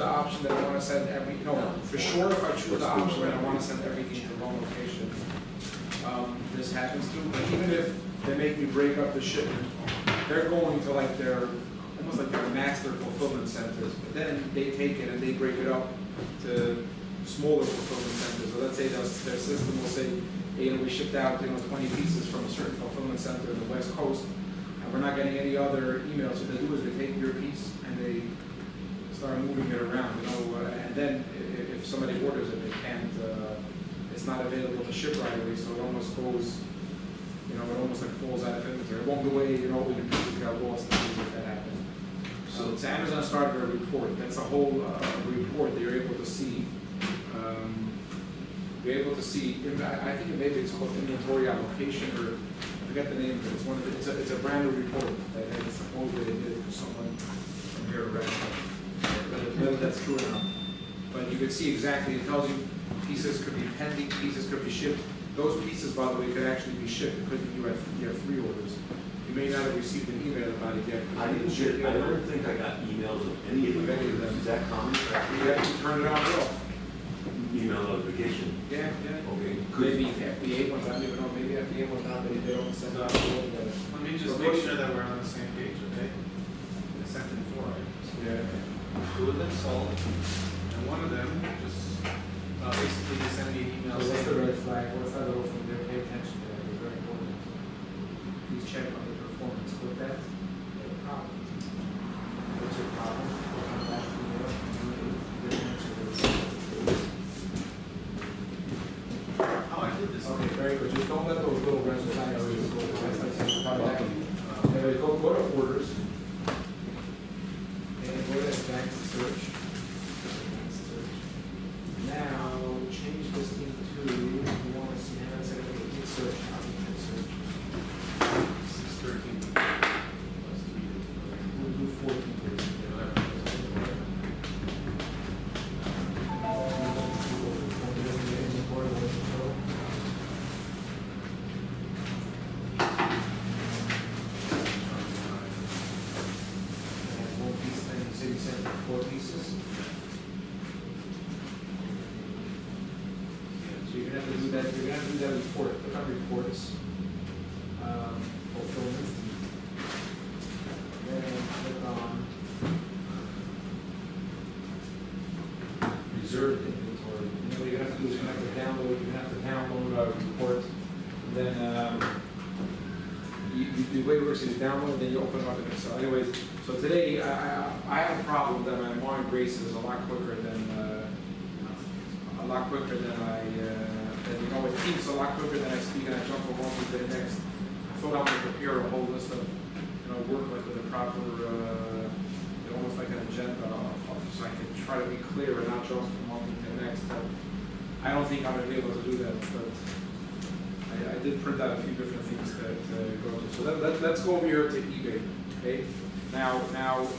the option that I want to send every, for sure, if I choose the option that I want to send everything to one location, this happens too. But even if they make me break up the shipment, they're going to like their, almost like their master fulfillment centers. But then they take it and they break it up to smaller fulfillment centers. So let's say their system will say, hey, we shipped out 20 pieces from a certain fulfillment center in the West Coast, and we're not getting any other emails. So what they do is they take your piece and they start moving it around, and then if somebody orders it, they can't, it's not available to ship right away, so it almost goes, it almost like falls out of inventory. It won't go away, all the pieces got lost and things like that happen. So Amazon started a report. That's a whole report that you're able to see. You're able to see. I think maybe it's called inventory allocation, or I forget the name, but it's one of the, it's a brand new report that it's supposedly they did for someone from here around. Whether that's true or not. But you can see exactly. It tells you pieces could be pending, pieces could be shipped. Those pieces, by the way, could actually be shipped. It could be you have 3 orders. You may not have received an email about it yet. I never think I got emails of any of them. Is that common? You have to turn it on or off. Email notification. Yeah. Okay. Maybe FBA ones, I don't even know, maybe FBA ones not, but they don't send out all together. Let me just make sure that we're on the same page, okay? I sent in 4 items. Yeah. 2 of them sold, and one of them just basically they sent me an email So what's saying, the red flag? What's that little from there? Pay attention to that, it's very important. Please check on the performance. With that, you have a problem. What's your problem? Come back to the oh, I did this. Okay, very good. Just don't let those little red flags go. That's like saying, come back. Anyway, go to orders. And go to advanced search. Now, change this thing to, you want to see how it's going to be search, how we can search. 613. We'll do 14 days. You sent 4 pieces. So you're gonna have to do that. You're gonna have to do that report. Click on reports. Fulfillment. Then click on reserved inventory. And then what you're gonna have to do is you're gonna have to download. You're gonna have to download a report. And then the way it works is you download, then you open it up again. So, anyways, so today I have a problem that my mind races a lot quicker than it thinks a lot quicker than I speak, and I jump from one to the next. I thought I would prepare a whole list of work like with a proper almost like an agenda, so I can try to be clear and not jump from one to the next. But I don't think I'm gonna be able to do that. But I did print out a few different things to go to. So let's go over here to eBay. Okay. Now,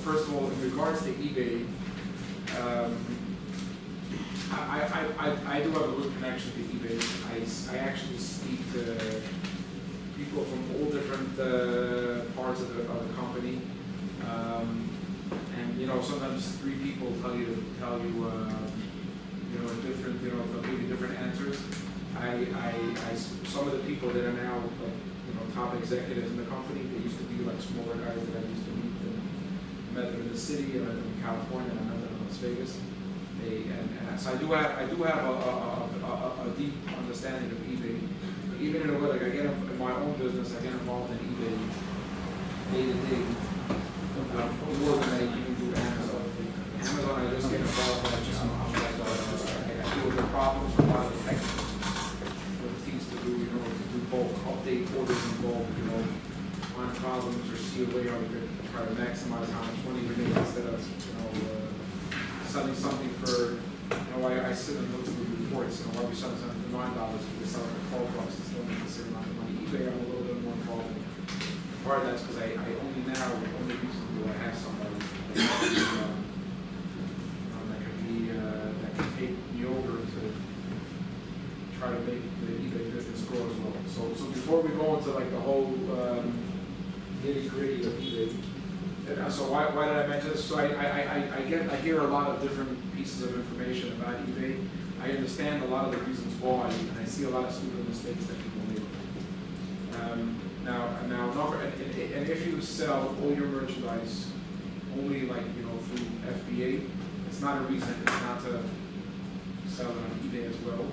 first of all, in regards to eBay, I do have a good connection to eBay. I actually speak to people from all different parts of the company, and sometimes 3 people tell you different completely different answers. Some of the people that are now like top executives in the company, they used to be like smaller guys that I used to meet and met them in the city, I met them in California, and I met them in Las Vegas. So I do have a deep understanding of eBay. Even in a way, like I get in my own business, I get involved in eBay day to day more than I even do Amazon. Amazon, I just get involved and I deal with the problems, a lot of the technical things to do, to do bulk, update orders in bulk, find problems or see a way how we could try to maximize how much money we make instead of, selling something for, I sit and look through the reports, why we sell something for $9, if we sell it for $12, it's still not the same amount of money. eBay, I'm a little bit more involved in. Part of that's because I only recently do I have somebody that can take me over to try to make the eBay business grow as well. So before we go into like the whole nitty gritty of eBay, So why did I mention this? So I hear a lot of different pieces of information about eBay. I understand a lot of the reasons why, and I see a lot of stupid mistakes that people make. And if you sell all your merchandise only through FBA, it's not a reason not to sell it on eBay as well.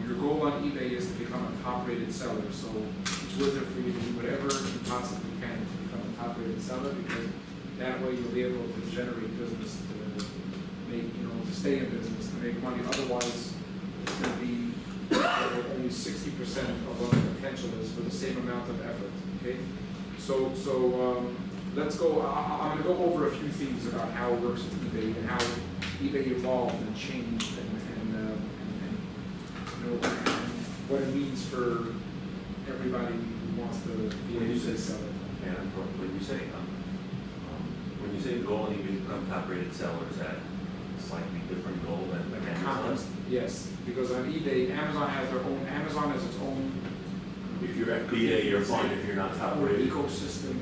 Your goal on eBay is to become a top-rated seller, so it's worth it for you to do whatever you possibly can to become a top-rated seller, because that way you'll be able to generate business, to make, to stay in business, to make money. Otherwise, it's going to be only 60% of what the potential is for the same amount of effort. Okay, so let's go. I'm going to go over a few things about how it works with eBay and how eBay evolved and changed and what it means for everybody who wants to be able to sell it. And when you say the goal and you become top-rated seller, is that a slightly different goal than Amazon? Yes, because on eBay, Amazon has its own. If you're FBA, you're fine. If you're not top-rated, ecosystem,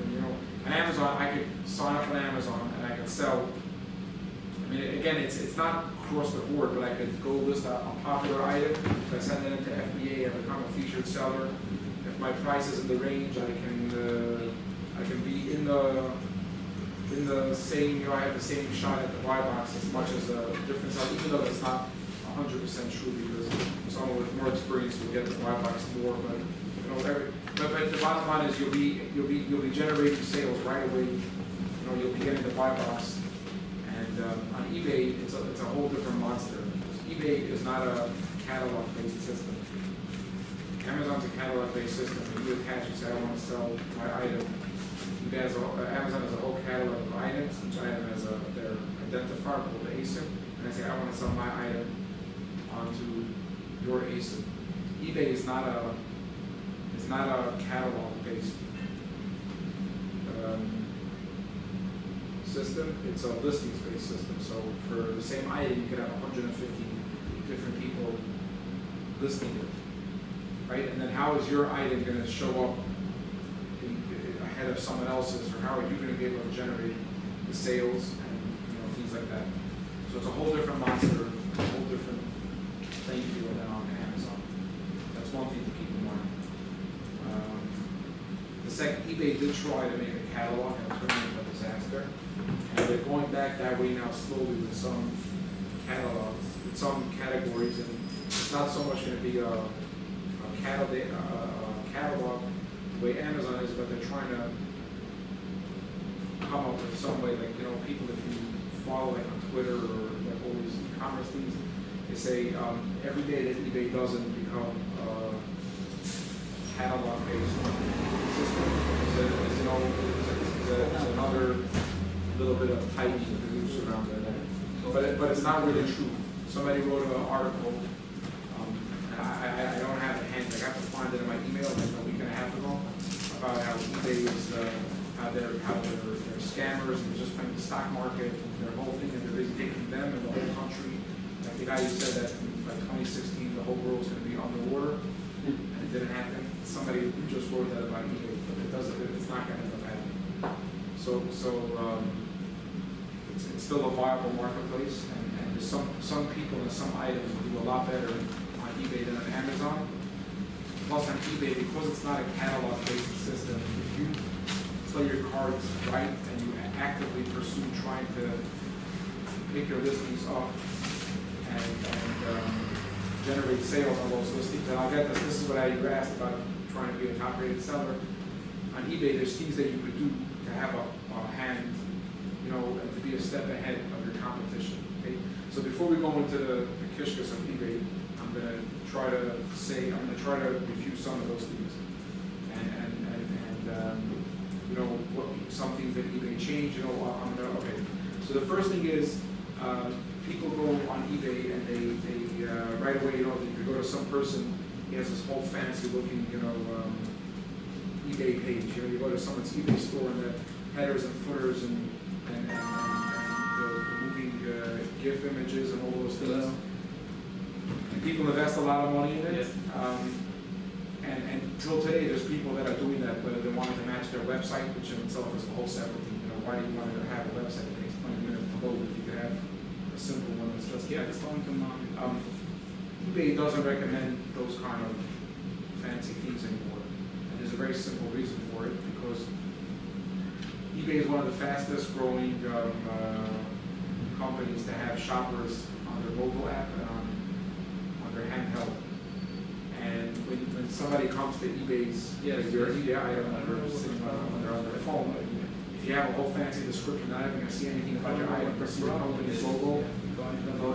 and Amazon, I could sign up on Amazon and I could sell. I mean, again, it's not across the board, but I could go list a popular item, if I send it into FBA, I become a featured seller. If my price is in the range, I can be in the same, I have the same shot at the buy box as much as a different seller, even though it's not 100% true, because someone with more experience will get the buy box more, but but the bottom line is you'll be generating sales right away. You'll be getting the buy box. And on eBay, it's a whole different monster. eBay is not a catalog-based system. Amazon's a catalog-based system. When you attach, you say, I want to sell my item. Amazon has a whole catalog of items. Each item has their identifier called ASIN. And I say, I want to sell my item onto your ASIN. eBay is not a catalog-based system. It's a listings-based system. So for the same item, you could have 150 different people listing it, right? And then how is your item going to show up ahead of someone else's, or how are you going to be able to generate the sales and things like that? So it's a whole different monster, a whole different playing field than on Amazon. That's one thing to keep in mind. The second, eBay did try to make a catalog and it turned into a disaster. And they're going back that way now slowly with some catalogs, with some categories, and it's not so much going to be a catalog the way Amazon is, but they're trying to come up with some way, like, people, if you follow like on Twitter or like all these e-commerce things, they say every day that eBay doesn't become catalog-based system, is another little bit of tightening of the noose around it. But it's not really true. Somebody wrote an article, and I don't have it handy. I have to find it in my email like a week and a half ago, about how eBay is, how they're scammers and just playing the stock market, and their whole thing, and they're really taking them and the whole country. Like the guy who said that by 2016 the whole world's going to be underwater, and it didn't happen. Somebody just wrote that about eBay, but it's not going to end up happening. So it's still a viable marketplace, and there's some people and some items do a lot better on eBay than on Amazon. Plus on eBay, because it's not a catalog-based system, if you play your cards right and you actively pursue trying to pick your listings up and generate sales on those listings, and I'll get this. This is what you asked about trying to be a top-rated seller. On eBay, there's things that you could do to have a hand, and to be a step ahead of your competition. Okay? So before we go into the kishkas of eBay, I'm going to try to review some of those things, and some things that eBay changed. Okay. So the first thing is people go on eBay and they right away, if you go to some person, he has this whole fancy looking, eBay page. You go to someone's eBay store and the headers and footers and the moving GIF images and all those things. And people invest a lot of money in it. And until today, there's people that are doing that, whether they wanted to match their website, which in itself is a whole separate thing. why do you want to have a website that takes 20 minutes to load if you could have a simple one that's just, yeah, it's going to eBay doesn't recommend those kind of fancy fees anymore. And there's a very simple reason for it, because eBay is one of the fastest growing companies to have shoppers on their mobile app and on their handheld. And when somebody comes to eBay's, your eBay item or sitting on their phone, if you have a whole fancy description, not even going to see anything about your item, or see the company's logo,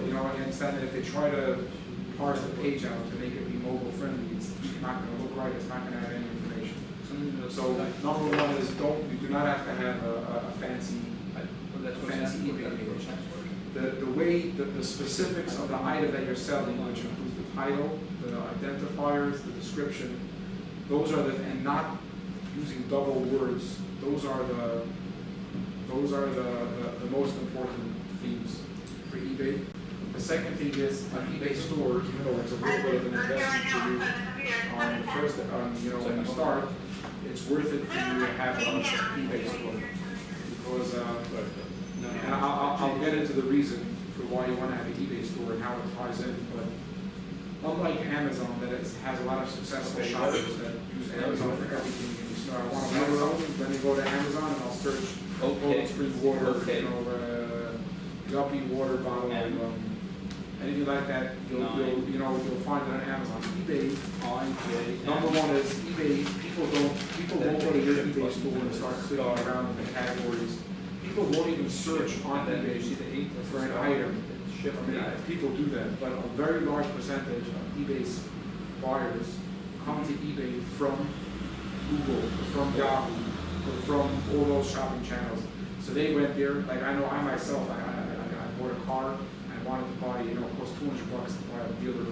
you know, and instead if they try to parse the page out to make it be mobile friendly, it's not going to look right, it's not going to have any information. So number one is you do not have to have a fancy eBay page. The specifics of the item that you're selling, which includes the title, the identifiers, the description, those are and not using double words, those are the most important themes for eBay. The second thing is an eBay store, even though it's a little bit of an investment for you on the first, when you start, it's worth it for you to have an eBay store. Because, and I'll get into the reason for why you want to have an eBay store and how it ties in, but unlike Amazon, that has a lot of successful shoppers that use Amazon for everything. So I want to Amazon, let me go to Amazon and I'll search cold spring water, yuppie water bottle, anything like that. You'll find it on Amazon. eBay. Number one is eBay. People won't go to your eBay store and start clicking around in the categories. People won't even search on eBay for an item. People do that, but a very large percentage of eBay's buyers come to eBay from Google, or from Yahoo, or from all those shopping channels. So they went there. Like I know I myself, I bought a car. I wanted to buy, it cost $200 to buy a dealer to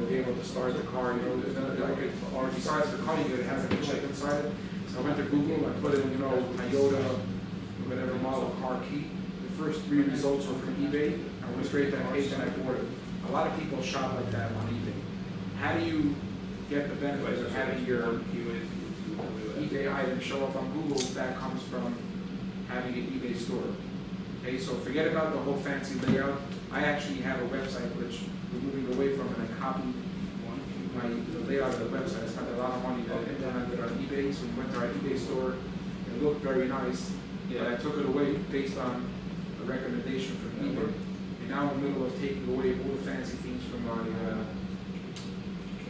be able to start the car. Or besides the car, it has a chip inside it. So I went to Google. I put in, Toyota, whatever model car key. The first 3 results were from eBay. I went straight to that page and I bought it. A lot of people shop like that on eBay. How do you get the benefit of having your eBay item show up on Google? That comes from having an eBay store. Okay, so forget about the whole fancy layout. I actually have a website which we're moving away from, and I copied the layout of the website. I spent a lot of money to implement it on eBay, so we went to our eBay store. It looked very nice, but I took it away based on a recommendation from eBay. And now I'm in the middle of taking away all the fancy things from my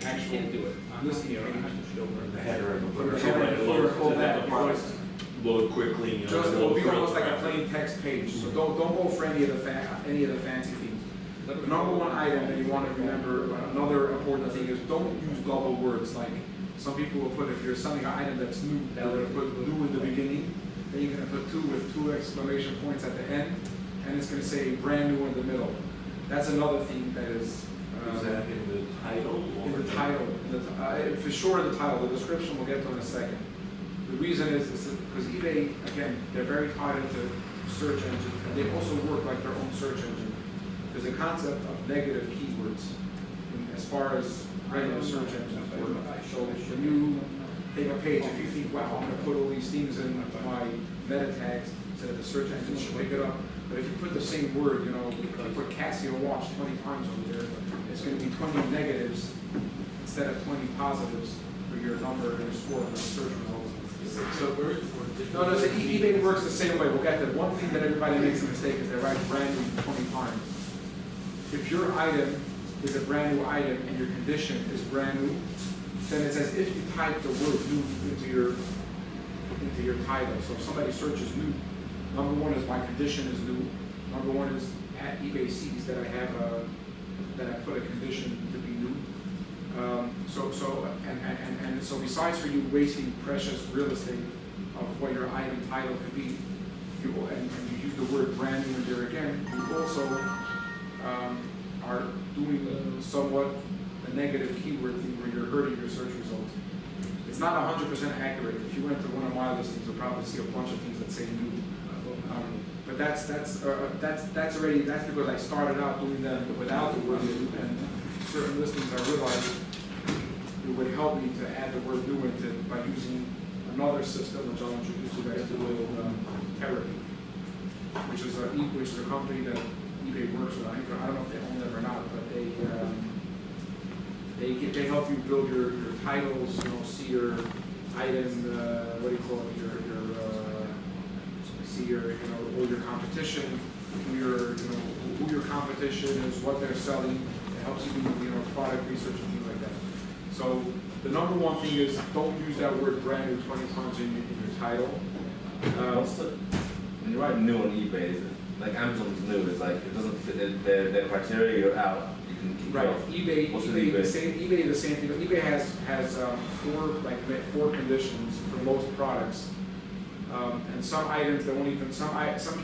actual listing page. The header and the For footer. all that, because Load quickly, just it'll be almost like a plain text page. So don't go for any of the fancy things. The number one item that you want to remember, another important thing is don't use double words. Like some people will put, if you're selling an item that's new, they're going to put new in the beginning, then you're going to put 2 with 2 exclamation points at the end, and it's going to say brand new in the middle. That's another thing that is. Is that in the title? In the title. For sure in the title. The description we'll get to in a second. The reason is because eBay, again, they're very tied into search engines, and they also work like their own search engine. There's a concept of negative keywords as far as regular search engines work. So when you take a page, if you think, wow, I'm going to put all these things in my meta tags so that the search engine should pick it up. But if you put the same word, if you put Casio watch 20 times over there, it's going to be 20 negatives instead of 20 positives for your number and your score for the search results. So eBay works the same way. We'll get there. One thing that everybody makes a mistake is they write brand new 20 times. If your item is a brand new item and your condition is brand new, then it's as if you type the word new into your title. So if somebody searches new, number one is my condition is new. Number one is at eBay sees that I have that I put a condition to be new. So besides for you wasting precious real estate of what your item title could be, and you use the word brand new in there again, you also are doing somewhat a negative keyword thing where you're hurting your search results. It's not 100% accurate. If you went to one of my listings, you'll probably see a bunch of things that say new. But that's because I started out doing them without the word new, and certain listings I realized it would help me to add the word new into by using another system, which I'll introduce you guys to Therapy, which is a company that eBay works with. I don't know if they own them or not, but they help you build your titles, see your item, what do you call it, see your, all your competition, who your competition is, what they're selling. It helps you do, product research and things like that. So the number one thing is don't use that word brand new 20 times in your title. When you write new on eBay, is it, like Amazon's new, it's like it doesn't fit their criteria, you're out. You can keep Right, going. eBay, What's with eBay, eBay? the same thing. eBay has four conditions for most products, and some items that won't even some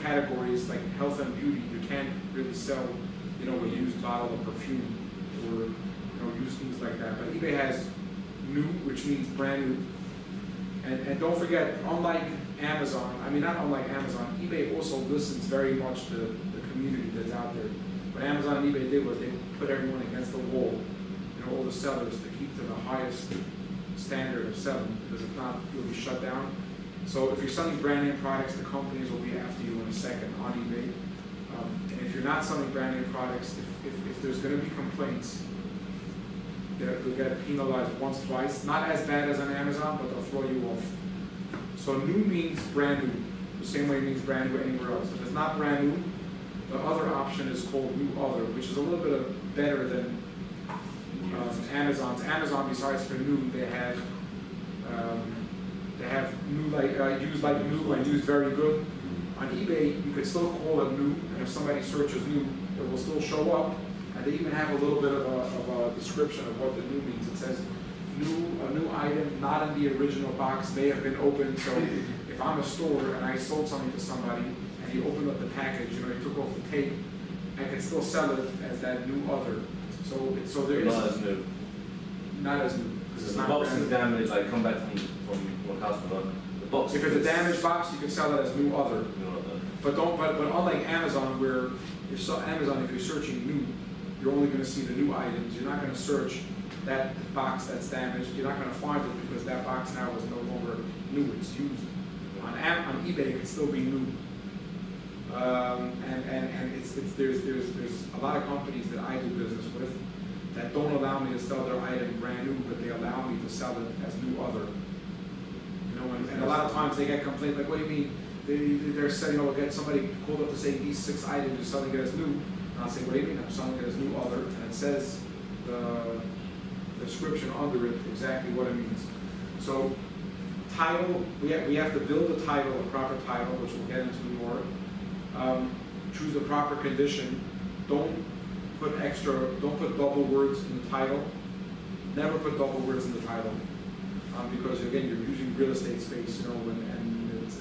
categories like health and beauty you can't really sell, a used bottle of perfume or used things like that. But eBay has new, which means brand new, and don't forget, unlike Amazon, not unlike Amazon, eBay also listens very much to the community that's out there. What Amazon and eBay did was they put everyone against the wall, all the sellers, to keep to the highest standard of selling, because if not, you'll be shut down. So if you're selling brand name products, the companies will be after you in a second on eBay. And if you're not selling brand name products, if there's going to be complaints, you'll get penalized once, twice. Not as bad as on Amazon, but they'll throw you off. So new means brand new, the same way it means brand new anywhere else. If it's not brand new, the other option is called new other, which is a little bit better than Amazon's. Amazon, besides for new, they have new used like new and used very good. On eBay, you could still call it new, and if somebody searches new, it will still show up. And they even have a little bit of a description of what the new means. It says a new item, not in the original box, may have been opened. So if I'm a store and I sold something to somebody and he opened up the package, he took off the tape, I can still sell it as that new other. So there is Not as new. not as new because So it's the not box brand is new. damaged, like come back from one customer. The box. If it's a damaged box, you can sell it as new other. But unlike Amazon, where if you're searching new, you're only going to see the new items. You're not going to search that box that's damaged. You're not going to find it because that box now is no longer new. It's used. On eBay, it can still be new. There's a lot of companies that I do business with that don't allow me to sell their item brand new, but they allow me to sell it as new other. And a lot of times they get complaints like, what do you mean? They're saying, get somebody called up to say these 6 items, you're selling it as new. And I'll say, what do you mean? I'm selling it as new other. And it says the description under it exactly what it means. So title, we have to build a title, a proper title, which we'll get into more. Choose the proper condition. Don't put double words in the title. Never put double words in the title. Because again, you're using real estate space, and it's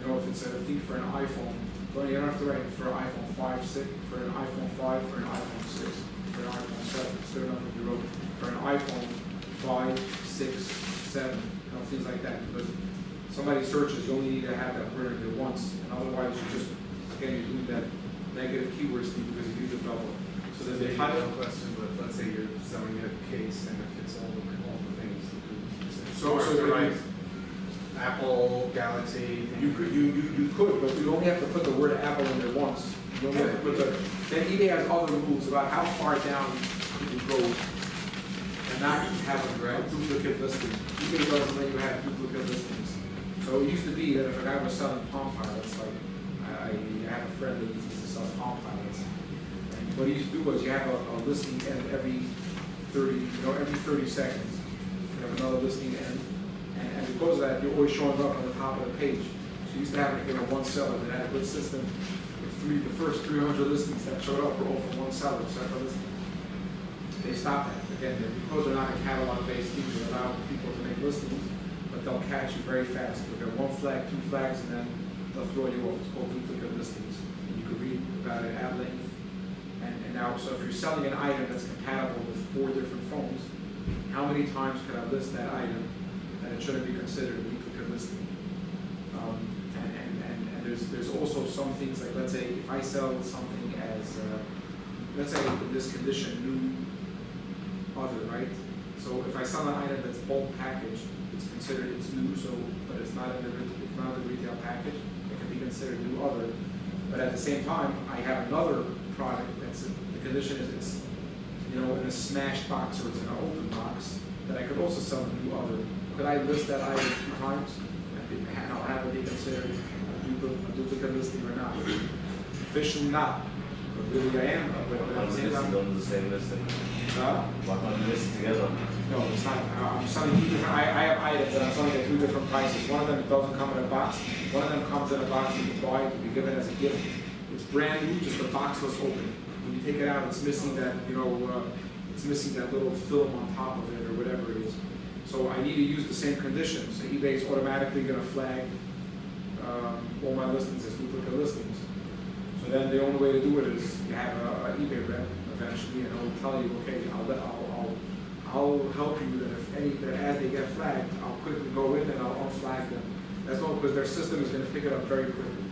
if it's a thing for an iPhone, well, you don't have to write for an iPhone 5, 6, for an iPhone 5, for an iPhone 6, for an iPhone 7. It's good enough if you wrote for an iPhone 5, 6, 7, things like that. Because somebody searches, you only need to have that word in there once, and otherwise you just again you do that negative keywords thing because you use it double. So there's a title question, but let's say you're selling a case and it fits all the things. So right. Apple, Galaxy. You could, but you only have to put the word Apple in there once. You only have to put then eBay has other rules about how far down you can go and not have a duplicate listing. eBay doesn't let you have duplicate listings. So it used to be that if a guy was selling Palm Pilots, like I have a friend that used to sell Palm Pilots. And what he used to do was you have a listing end every 30 seconds. You have another listing end. And because of that, you're always showing up on the top of the page. So you used to have one seller that had a good system. The first 300 listings that showed up were all from one seller, separate listing. They stopped that. Again, because they're not a catalog-based team, they allow people to make listings, but they'll catch you very fast. You'll get 1 flag, 2 flags, and then they'll throw you off. It's called duplicate listings. And you can read about it at length. And now, so if you're selling an item that's compatible with 4 different phones, how many times can I list that item? And it shouldn't be considered a duplicate listing. And there's also some things like, let's say if I sell something as, let's say in this condition, new other, right? So if I sell an item that's bulk packaged, it's considered it's new, but it's not in the retail package. it can be considered new other. But at the same time, I have another product that's, the condition is it's, you know, in a smashed box or it's in an open box, that I could also sell a new other. Could I list that item 2 times? And I'll have it be considered a duplicate listing or not? Officially not, but really I am. But Why at don't the we same list time, it on the same listing? Why don't we list it together? no, it's not. I'm selling 2 different. I have items and I'm selling at 2 different prices. One of them doesn't come in a box. One of them comes in a box and you buy it to be given as a gift. It's brand new, just the box was open. When you take it out, it's missing that, you know, it's missing that little film on top of it or whatever it is. So I need to use the same conditions. So eBay is automatically going to flag all my listings as duplicate listings. So then the only way to do it is you have a eBay rep eventually, and it'll tell you, okay, I'll help you that if any that as they get flagged, I'll quickly go in and I'll unflag them. That's all because their system is going to pick it up very quickly.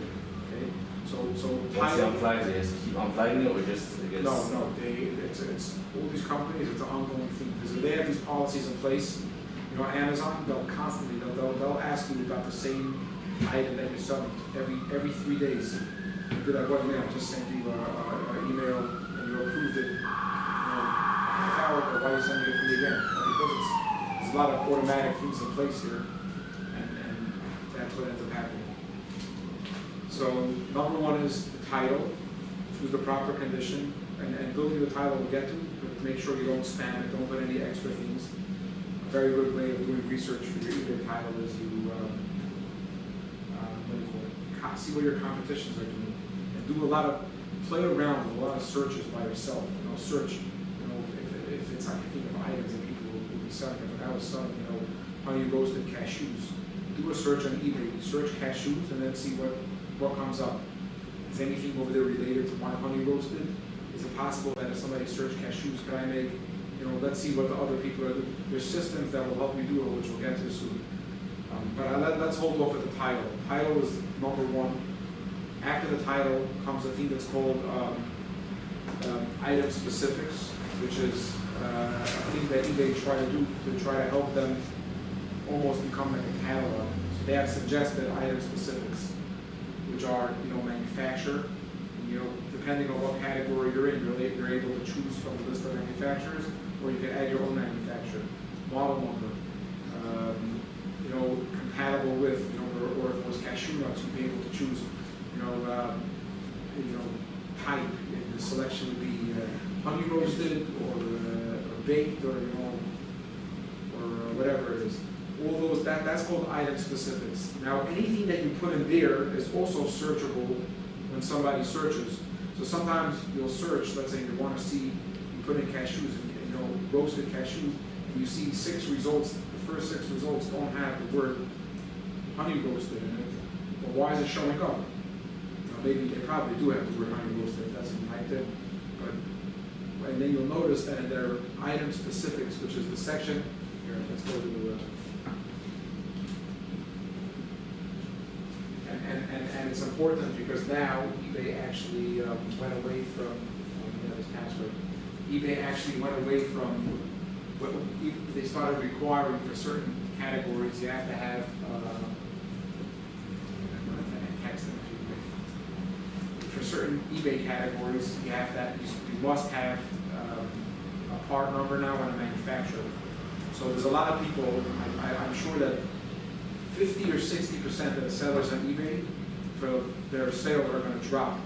Okay, so Once he unflags it, he has to keep unflagging it, or just it gets... no, it's all these companies. It's an ongoing thing because they have these policies in place. You know, Amazon, they'll constantly they'll ask you about the same item that you're selling every 3 days. They'll be like, what, man, I just sent you an email and you approved it, you know, a half hour ago, why are you sending it to me again? Well, because there's a lot of automatic things in place here, and that's what ends up happening. So number 1 is the title, choose the proper condition, and building the title we'll get to, but make sure you don't spam it, don't put any extra things. A very good way of doing research for your eBay title is you see what your competitions are doing, and do a lot of play around with a lot of searches by yourself. You know, search. You know, if it's like think of items that people will be selling. If I was selling, you know, honey roasted cashews, do a search on eBay. Search cashews and then see what comes up. Is anything over there related to my honey roasted? Is it possible that if somebody searched cashews, can I make? You know, let's see what the other people are doing. There's systems that will help you do it, which we'll get to soon. But let's hold off at the title. Title is number 1. After the title comes a thing that's called item specifics, which is a thing that eBay try to do to try to help them almost become like a catalog. So they have suggested item specifics, which are, you know, manufacturer. You know, depending on what category you're in, you're able to choose from the list of manufacturers, or you can add your own manufacturer, model number. You know, compatible with, you know, or if it was cashew nuts, you'd be able to choose, you know, type. And the selection would be honey roasted or baked, or you know, or whatever it is. All those that's called item specifics. Now, anything that you put in there is also searchable when somebody searches. So sometimes you'll search. Let's say you want to see, you put in cashews, and, you know, roasted cashews, and you see 6 results. The first 6 results don't have the word honey roasted in it. Well, why is it showing up? Now, maybe they probably do have the word honey roasted if that's typed in. But and then you'll notice that in their item specifics, which is the section here. Let's go to the and it's important because now eBay actually went away from this password. eBay actually went away from what they started requiring for certain categories. You have to have for certain eBay categories, you have that. You must have a part number now and a manufacturer. So there's a lot of people. I'm sure that 50 or 60% of the sellers on eBay for their sales are going to drop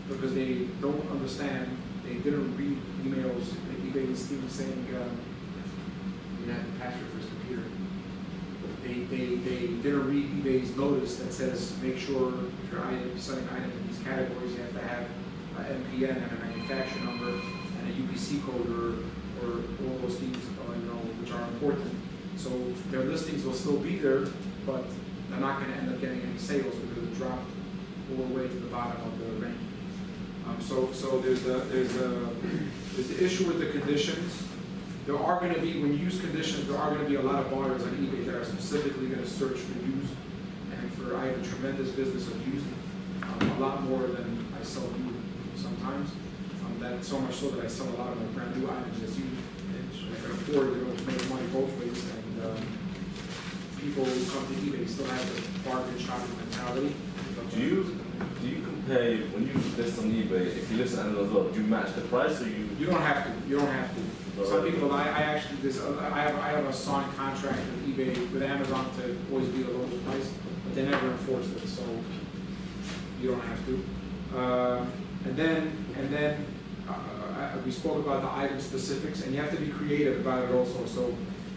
because they don't understand. They didn't read emails. eBay was even saying you have the password for his computer. They didn't read eBay's notice that says make sure if you're selling items in these categories, you have to have an MPN and a manufacturer number and a UPC code or all those things, which are important. So their listings will still be there, but they're not going to end up getting any sales because it dropped all the way to the bottom of the ranking. So there's the issue with the conditions. There are going to be, when you use conditions, there are going to be a lot of buyers on eBay that are specifically going to search for used, and for I have a tremendous business of used, a lot more than I sell new sometimes. That so much so that I sell a lot of my brand new items as used. I can afford to make money both ways, and people who come to eBay still have the bargain shopping mentality. Do you compare, when you list on eBay, if you list on Amazon as well, do you match the price or you? You don't have to, you don't have to. Some Alright. people, I actually, I have a signed contract with eBay, with Amazon to always be the lowest price, but they never enforce it, so you don't have to. And then we spoke about the item specifics, and you have to be creative about it also. So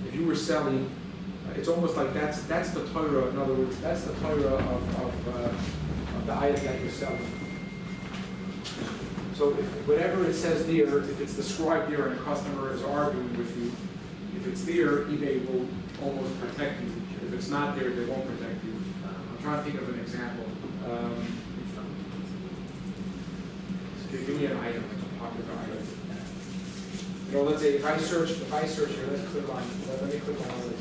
if you were selling, it's almost like that's the Torah. In other words, that's the Torah of the item that you're selling. So if whatever it says there, if it's described there and the customer is arguing with you, if it's there, eBay will almost protect you. If it's not there, they won't protect you. I'm trying to think of an example. Give me an item, like a popular item. You know, let's say if I search here, let's click on, let me click on it.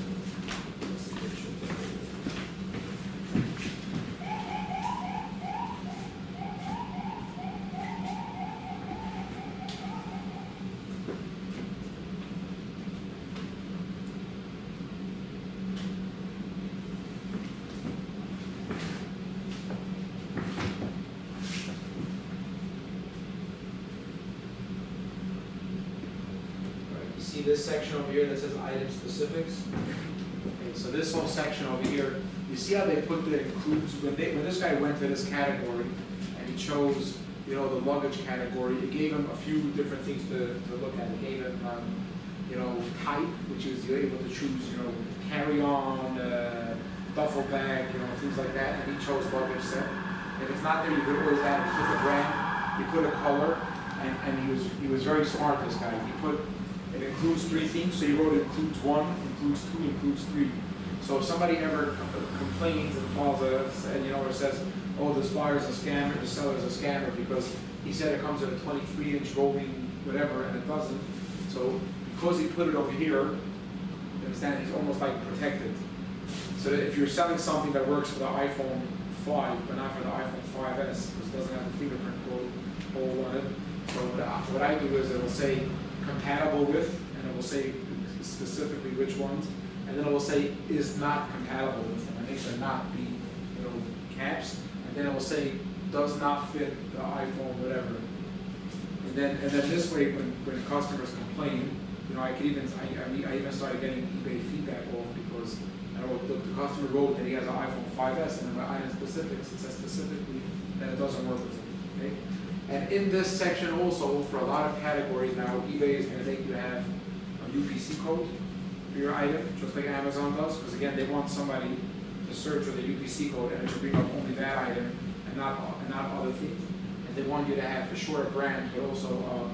See this section over here that says item specifics? Okay, so this whole section over here, you see how they put the includes, when this guy went to this category and he chose, you know, the luggage category, it gave him a few different things to look at. It gave him, you know, type, which is you're able to choose, you know, carry-on, duffel bag, you know, things like that, and he chose luggage set. If it's not there, you could always add, you put the brand, you put a color, and he was very smart, this guy. He put, it includes 3 things, so you wrote it includes 1, includes 2, includes 3. So if somebody ever complains and falls and you know, or says, oh, this buyer's a scammer, the seller's a scammer because he said it comes in a 23-inch rolling whatever, and it doesn't. So because he put it over here, you understand, he's almost like protected. So that if you're selling something that works for the iPhone 5, but not for the iPhone 5S, because it doesn't have a fingerprint hole on it. So what I do is it will say compatible with, and it will say specifically which ones, and then it will say is not compatible with them. I make the not be, you know, caps, and then it will say does not fit the iPhone, whatever. And then this way, when customers complain, you know, I even started getting eBay feedback off because I know the customer wrote that he has an iPhone 5S, and in my item specifics, it says specifically that it doesn't work with him. Okay? And in this section also, for a lot of categories now, eBay is going to make you have a UPC code for your item, just like Amazon does, because again, they want somebody to search for the UPC code, and it should bring up only that item and not other things. And they want you to have for sure a brand, but also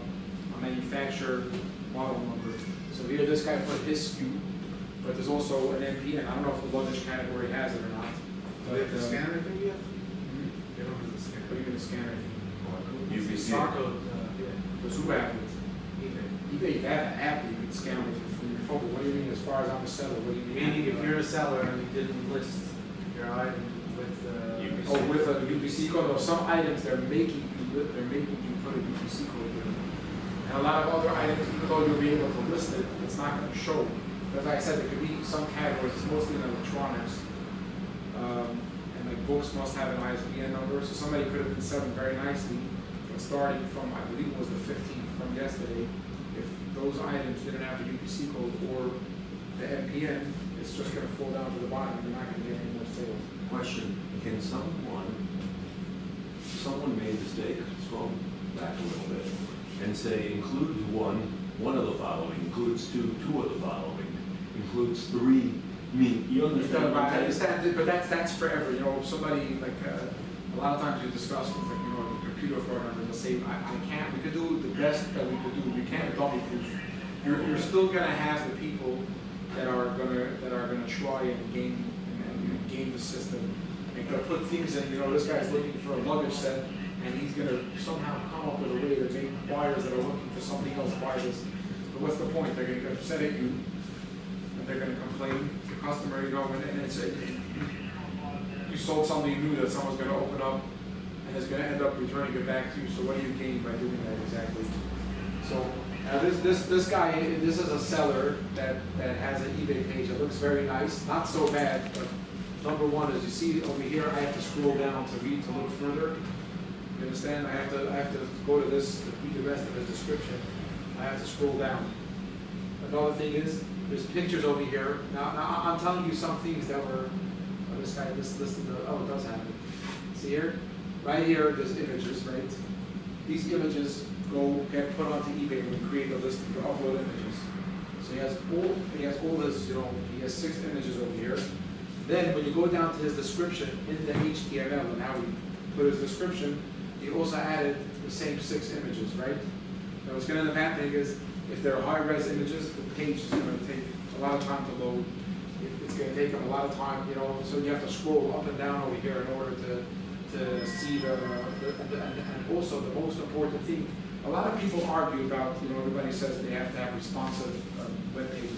a manufacturer model number. So here, this guy put his SKU, but there's also an NPN. I don't know if the luggage category has it or not. Do they have the scanner thing yet? Mhm. They don't have the scanner. But you're going to scan it. UPC. Barcode, Because who have it? eBay, they have an app that you can scan with from your phone. What do you mean as far as I'm a seller? What do you mean? Meaning if you're a seller and you didn't list your item with UPC. Oh, with a UPC code, or some items they're making you put a UPC code in. And a lot of other items, even though you'll be able to list it, it's not going to show. Because like I said, there could be some categories, it's mostly in electronics. And like books must have an ISBN number, so somebody could have been selling very nicely, but starting from, I believe it was the 15th from yesterday, if those items didn't have the UPC code or the NPN, it's just going to fall down to the bottom, and you're not going to get any more sales. Question, can someone made a mistake, scroll back a little bit, and say includes one of the following, includes two of the following, includes 3, I mean, you understand what I'm I saying? understand, but that's forever. You know, somebody like a lot of times you discuss things like, you know, the computer program, and they'll say, I can't. We could do the best that we could do. We can't dummy proof. You're still gonna have the people that are gonna try and game the system. And gonna put things in. You know, this guy's looking for a luggage set, and he's gonna somehow come up with a way to make buyers that are looking for something else buy this. But what's the point? They're gonna get upset at you, and they're gonna complain. The customer, you know, and it's you sold something new that someone's gonna open up, and is gonna end up returning it back to you. So what do you gain by doing that exactly? So Now this guy, this is a seller that has an eBay page that looks very nice, not so bad, but number one is you see over here, I have to scroll down to read to look further. You understand? I have to go to this to read the rest of his description. I have to scroll down. Another thing is, there's pictures over here. Now I'm telling you some things that were, this guy, it does have it. See here? Right here, there's images, right? These images get put onto eBay when we create a list to upload images. So he has all his, he has 6 images over here. Then when you go down to his description in the HTML and how he put his description, he also added the same 6 images, right? Now what's going to end up happening is, if they're high-res images, the page is going to take a lot of time to load. It's going to take them a lot of time, so you have to scroll up and down over here in order to see and also the most important thing, a lot of people argue about, everybody says they have to have responsive web pages.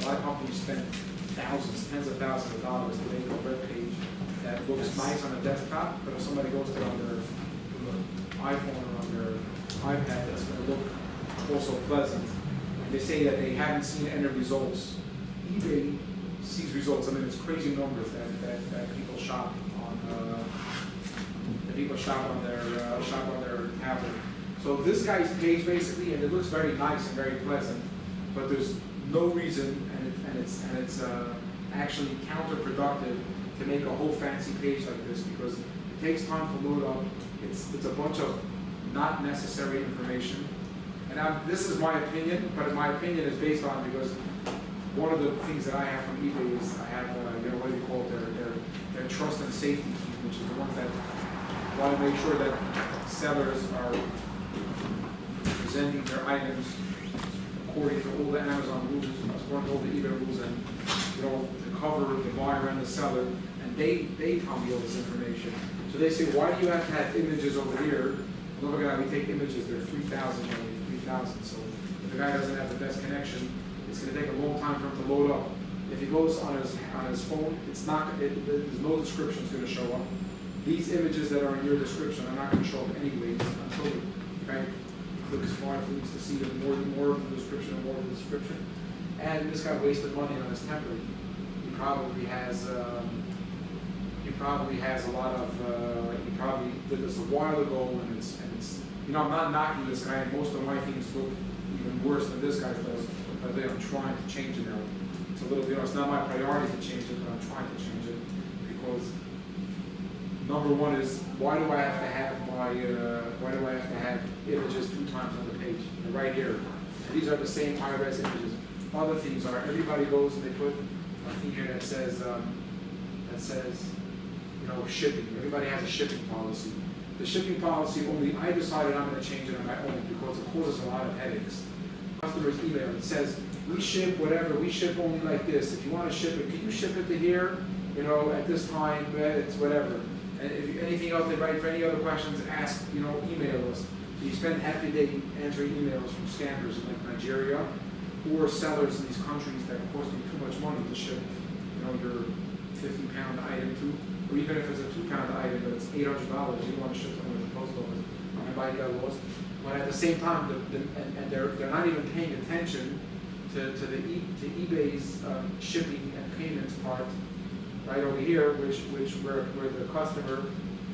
A lot of companies spend thousands, tens of thousands of dollars to make a web page that looks nice on a desktop, but if somebody goes to it on their iPhone or on their iPad, that's going to look also pleasant. And they say that they haven't seen any results. eBay sees results. I mean, it's crazy numbers that people shop on. Shop on their tablet. So this guy's page basically, and it looks very nice and very pleasant, but there's no reason, and it's actually counterproductive to make a whole fancy page like this, because it takes time to load up. It's a bunch of not necessary information. And this is my opinion, but my opinion is based on, because one of the things that I have from eBay is I have what do you call it, their trust and safety key, which is the ones that want to make sure that sellers are presenting their items according to all the Amazon rules, according to all the eBay rules, and to cover the buyer and the seller, and they tell me all this information. So they say, why do you have to have images over here? Look at how we take images, they're 3,000, so if the guy doesn't have the best connection, it's going to take a long time for him to load up. If he goes on his phone, there's no description is going to show up. These images that are in your description are not going to show up anyways until the guy clicks far for to see more of the description and more of the description. And this guy wasted money on his template. He probably has a lot of. He probably did this a while ago, and it's. I'm not knocking this guy. Most of my things look even worse than this guy does. But I'm trying to change it now. It's a little bit. It's not my priority to change it, but I'm trying to change it because. Number one is, why do I have to have images 2 times on the page? They're right here. And these are the same high-res images. Other things are, everybody goes and they put a thing here that says shipping. Everybody has a shipping policy. The shipping policy only, I decided I'm going to change it on my own because it causes a lot of headaches. Customers email, it says, we ship whatever, we ship only like this. If you want to ship it, can you ship it to here? At this time, it's whatever. And if anything else they write, for any other questions, ask, email us. So you spend half your day answering emails from scammers in like Nigeria or sellers in these countries that cost you too much money to ship, your 50-pound item to, or even if it's a 2-pound item, but it's $800, you don't want to ship something with the post office. Everybody got lost. But at the same time, they're not even paying attention to eBay's shipping and payments part. Right over here, where the customer,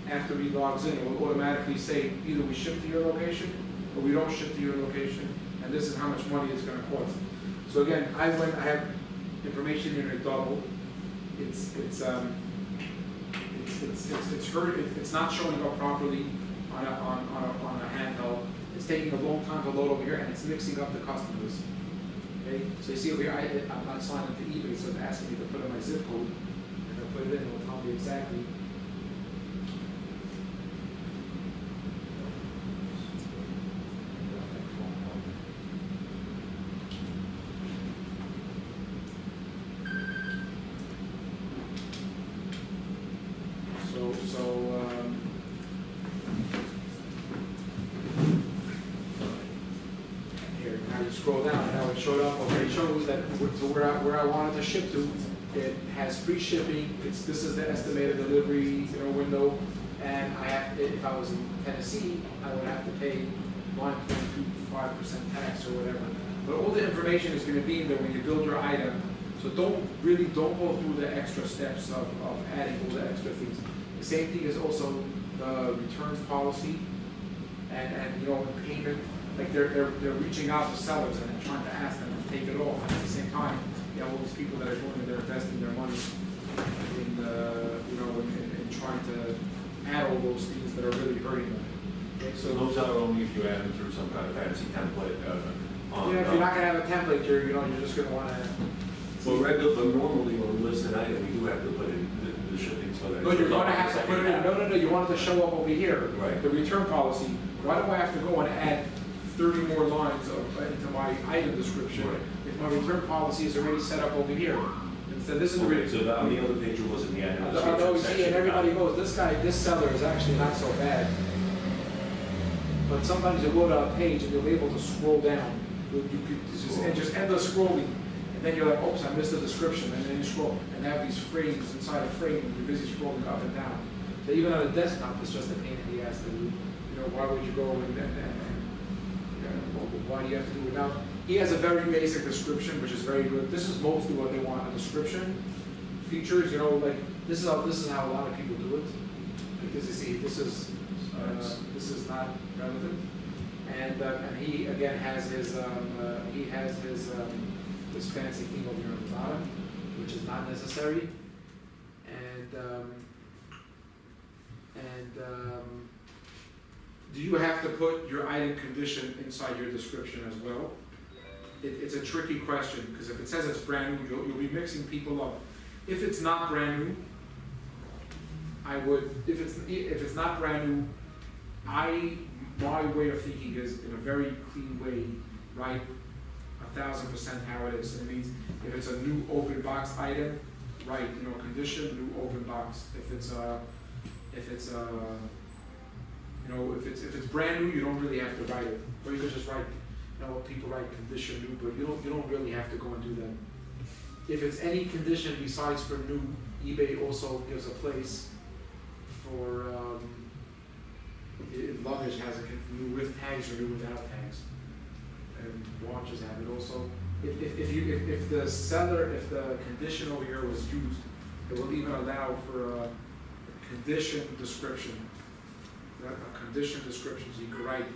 after he logs in, will automatically say either we ship to your location or we don't ship to your location, and this is how much money it's going to cost. So again, I have information here to double. It's not showing up properly on a handheld. It's taking a long time to load over here, and it's mixing up the customers. Okay, so you see over here, I'm not signed up to eBay, so it's asking me to put in my zip code. Put it in, it will tell me exactly. Here, now you scroll down, now it showed up, okay, it shows that to where I wanted to ship to. It has free shipping. This is the estimated delivery window, and if I was in Tennessee, I would have to pay 9.25% tax or whatever. But all the information is gonna be in there when you build your item, so don't go through the extra steps of adding all the extra things. The same thing is also the returns policy and you know, payment, like they're reaching out to sellers and trying to ask them to take it off, and at the same time, you have all these people that are going and they're investing their money in, you know, in trying to add all those things that are really hurting them. Okay, So those are only if you add them through some kind of fancy template, on. if you're not gonna have a template, you're just gonna wanna. Well, normally when we list an item, we do have to put in the shipping so that. No, you're gonna have to put it in, no, you want it to show up over here. Right. The return policy, why do I have to go and add 30 more lines into my item description? Right. If my return policy is already set up over here. Instead, this is the. Okay, so on the other page, it wasn't the item I description know, you section. see, and everybody goes, this seller is actually not so bad. But sometimes you go to a page and you're able to scroll down, you could just end up scrolling, and then you're like, oops, I missed the description, and then you scroll, and they have these frames inside a frame, and you're busy scrolling up and down. So even on a desktop, it's just a pain in the ass to do. You know, why would you go and why do you have to do it now? He has a very basic description, which is very good. This is mostly what they want, a description, features, you know, like, this is how a lot of people do it. Because you see, this is not relevant. And he again has his this fancy thing over here on the bottom, which is not necessary. Do you have to put your item condition inside your description as well? It's a tricky question, because if it says it's brand new, you'll be mixing people up. If it's not brand new, if it's not brand new, my way of thinking is, in a very clean way, write 1000% how it is. It means if it's a new open box item, write, you know, condition, new open box. If it's brand new, you don't really have to write it. Or you could just write, you know, people write condition new, but you don't really have to go and do that. If it's any condition besides for new, eBay also gives a place for, luggage has a new with tags or new without tags. And watches have it also. If the condition over here was used, it will even allow for a condition description. A condition description, so you could write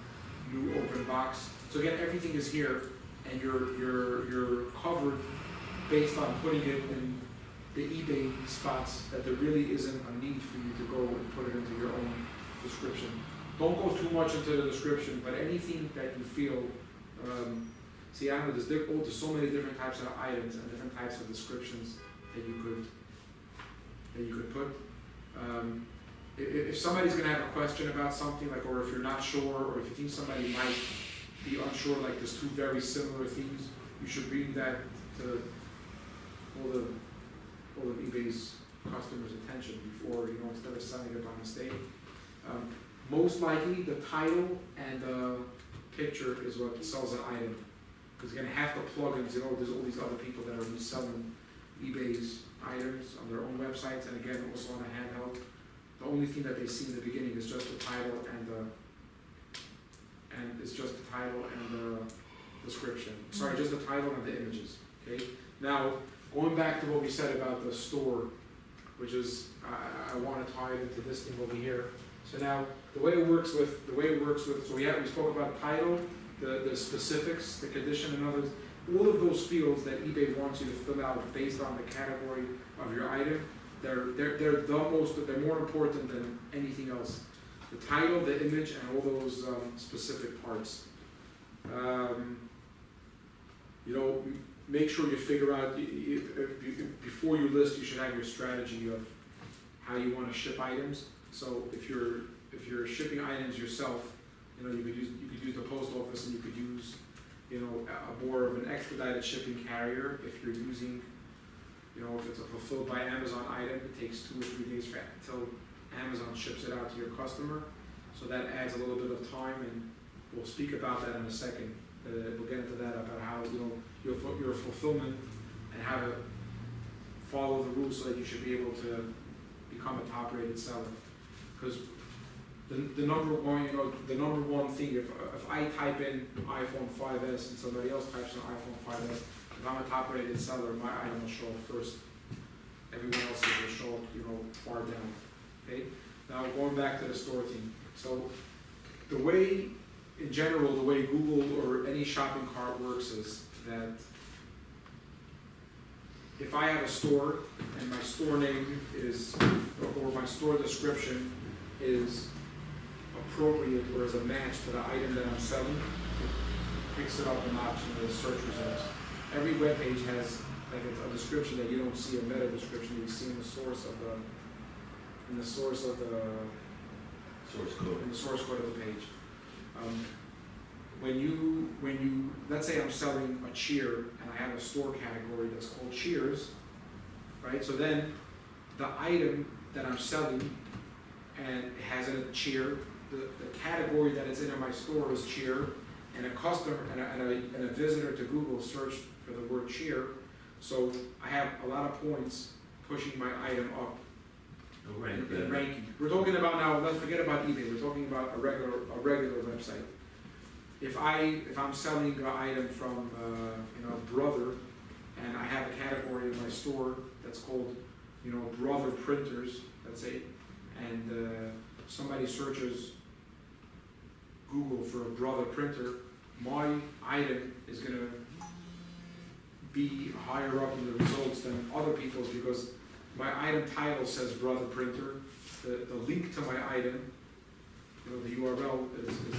new open box. So again, everything is here, and you're covered based on putting it in the eBay spots that there really isn't a need for you to go and put it into your own description. Don't go too much into the description, but anything that you feel, see, I know there's so many different types of items and different types of descriptions that you could put. If somebody's gonna have a question about something, like, or if you're not sure, or if you think somebody might be unsure, like there's two very similar things, you should bring that to all of eBay's customers' attention before, you know, instead of selling it by mistake. Most likely, the title and the picture is what sells an item. Because again, half the plugins, you know, there's all these other people that are reselling eBay's items on their own websites, and again, also on a handheld. The only thing that they see in the beginning is just the title and it's just the title and the description. Sorry, just the title and the images. Okay. Now, going back to what we said about the store, which is I want to tie it into this thing over here. So now the way it works with so we spoke about title, the specifics, the condition, and others. All of those fields that eBay wants you to fill out based on the category of your item, they're more important than anything else. The title, the image, and all those specific parts. You know, make sure you figure out before you list. You should have your strategy of how you want to ship items. So if you're shipping items yourself, you know, you could use the post office, and you could use, you know, a more of an expedited shipping carrier. If you're using, you know, if it's a fulfilled by Amazon item, it takes 2 or 3 days until Amazon ships it out to your customer. So that adds a little bit of time, and we'll speak about that in a second. We'll get into that about how, you know, your fulfillment and how to follow the rules so that you should be able to become a top-rated seller. Because the number one, you know, the number one thing, if I type in iPhone 5S and somebody else types in iPhone 5S, if I'm a top rated seller, my item will show up first. Everyone else's will show up, you know, far down, okay? Now, going back to the store thing. So, the way, in general, the way Google or any shopping cart works is that if I have a store and my store name is, or my store description is appropriate or is a match to the item that I'm selling, it picks it up a notch in the search results. Every web page has like a description that you don't see, a meta description you see in the source of the, Source code. in the source code of the page. When you, let's say I'm selling a cheer and I have a store category that's called cheers, right? So then the item that I'm selling and it has a cheer, the category that it's in my store is cheer, and a customer and a visitor to Google searched for the word cheer. So I have a lot of points pushing my item up in ranking. We're talking about now, let's forget about eBay, we're talking about a regular website. If I'm selling an item from you know, Brother, and I have a category in my store that's called, you know, Brother printers, let's say, and somebody searches Google for a Brother printer, my item is gonna be higher up in the results than other people's because my item title says Brother printer, the link to my item, you know, the URL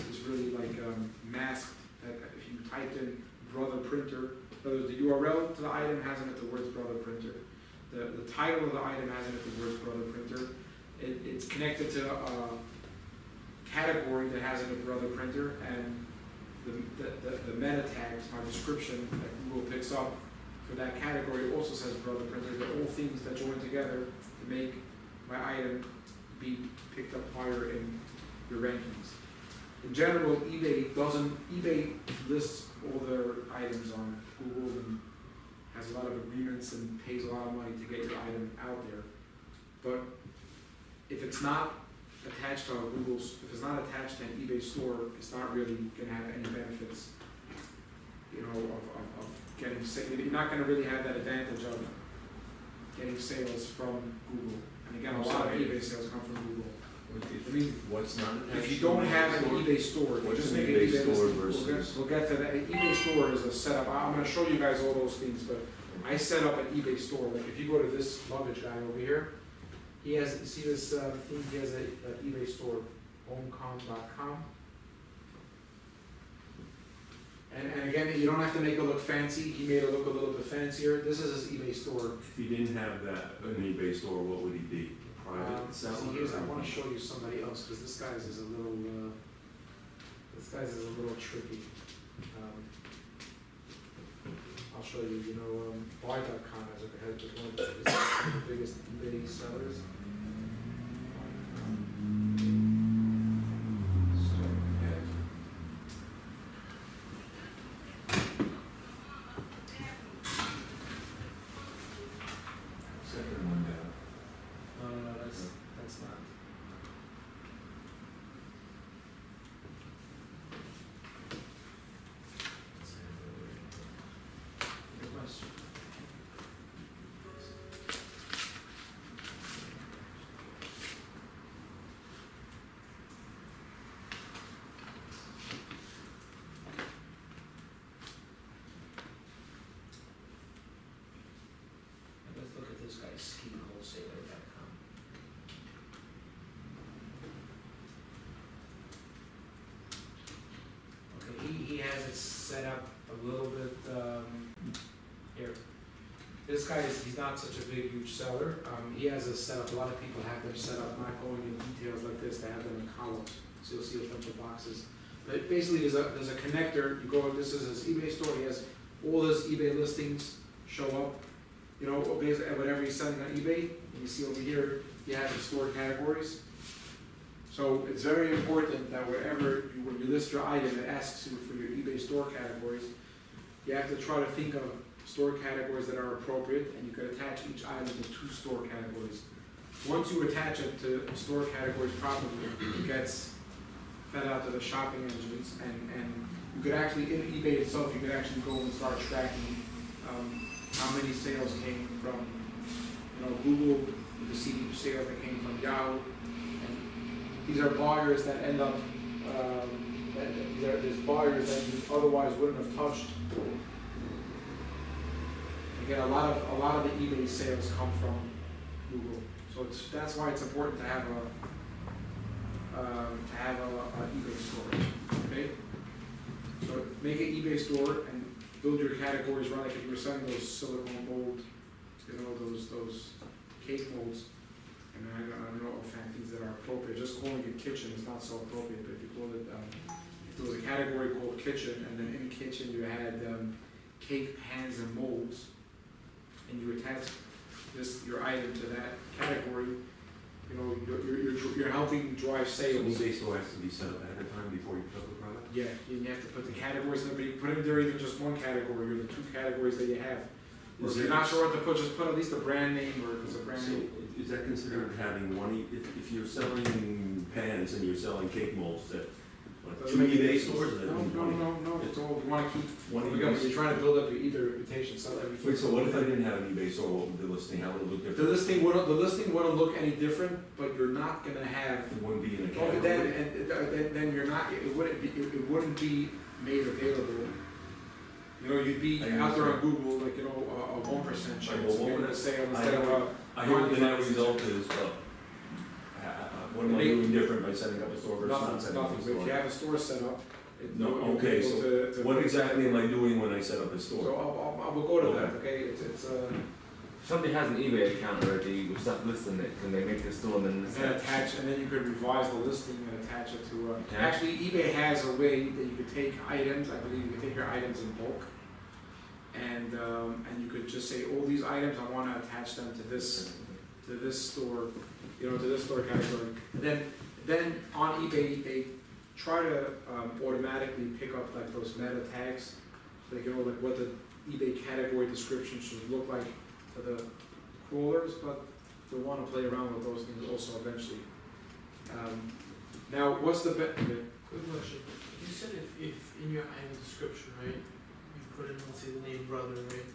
is really like masked. That if you typed in Brother printer, the URL to the item has in it the words Brother printer. The title of the item has in it the words Brother printer. It's connected to a category that has in it Brother printer, and the meta tags, my description that Google picks up for that category also says Brother printer. They're all things that join together to make my item be picked up higher in your rankings. In general, eBay lists all their items on Google and has a lot of agreements and pays a lot of money to get your item out there. But if it's not attached to if it's not attached to an eBay store, it's not really gonna have any benefits, you know, of getting sales. You're not gonna really have that advantage of getting sales from Google. And again, a lot of eBay sales come from Google. I mean, What's not attached? if you don't have an eBay store, if you What's just an make an eBay eBay store listing, versus- we'll get to that. An eBay store is a setup. I'm gonna show you guys all those things, but I set up an eBay store. Like if you go to this luggage guy over here, he has, see this thing, he has an eBay store, homecom.com. And again, you don't have to make it look fancy. He made it look a little bit fancier. This is his eBay store. If he didn't have that, an eBay store, what would he be? A private seller? See, here's, I want to show you somebody else because this guy's is a little, tricky. I'll show you. You know, buy.com has one of the biggest eBay sellers. Second one down. That's not. Here's my let's look at this guy's skiwholesaler.com. Okay, he has it set up a little bit, here. This guy he's not such a big, huge seller. He has it set up, a lot of people have them set up, not going into details like this, they have them in columns. So you'll see a bunch of boxes. But basically, there's a connector, you go, this is his eBay store, he has all his eBay listings show up. You know, basically, whatever he's selling on eBay, and you see over here, you have the store categories. So it's very important that when you list your item, it asks you for your eBay store categories. You have to try to think of store categories that are appropriate, and you can attach each item to 2 store categories. once you attach it to store categories properly, it gets fed out to the shopping engines, and you could actually, in eBay itself, you could actually go and start tracking, how many sales came from, Google, to see sales that came from Yahoo. And these are buyers that end up, there's buyers that you otherwise wouldn't have touched. Again, a lot of the eBay sales come from Google, so that's why it's important to have a eBay store. Okay, so make an eBay store and build your categories around. Like if you were selling those silicone mold, those cake molds. And I don't know if things that are appropriate. Just calling it kitchen is not so appropriate. But if you call it, if there was a category called kitchen, and then in kitchen you had cake pans and molds, and you attach your item to that category, you're helping drive So sales. the eBay store has to be set up ahead of time before you put up the product? Yeah, you have to put the categories in there, but you put in there even just one category or the two categories that you have. Or if you're not sure what to put, just put at least a brand name, or if it's a brand So name. is that considered having one, if you're selling pans and you're selling cake molds, that, what, Doesn't two make a eBay difference. stores? That means one? No, it's all, you wanna keep, One you're eBay. trying to build up your eBay reputation, sell everything. Wait, so what if I didn't have an eBay store, what would the listing, how would it look The different? listing wouldn't look any different, but you're not gonna have, It wouldn't be in a oh, category? then you're not, it wouldn't be made available. You'd be I out there on understand. Google, like, a 1% chance Well, of what getting would a it- sale I instead of know- I hear what the net 95%. result is, but what am I doing different by setting up a store versus not Nothing, setting up nothing, a but if you store? have a store set up, No, you'll be okay, able so to. what exactly am I doing when I set up a So store? we'll go to that, okay, it's, If somebody has an eBay account already, we start listing it, can they make the store and then list and it? attach, and then you could revise the listing and attach it to, Okay. actually, eBay has a way that you could take items, I believe you could take your items in bulk, and you could just say, all these items, I wanna attach them to this store, to this store category. And then on eBay, they try to automatically pick up like those meta tags, like, like what the eBay category description should look like to the crawlers, but you'll wanna play around with those things also eventually. Now, what's the Quick question. You said if in your item description, right, you put in, let's say, the name brother, right,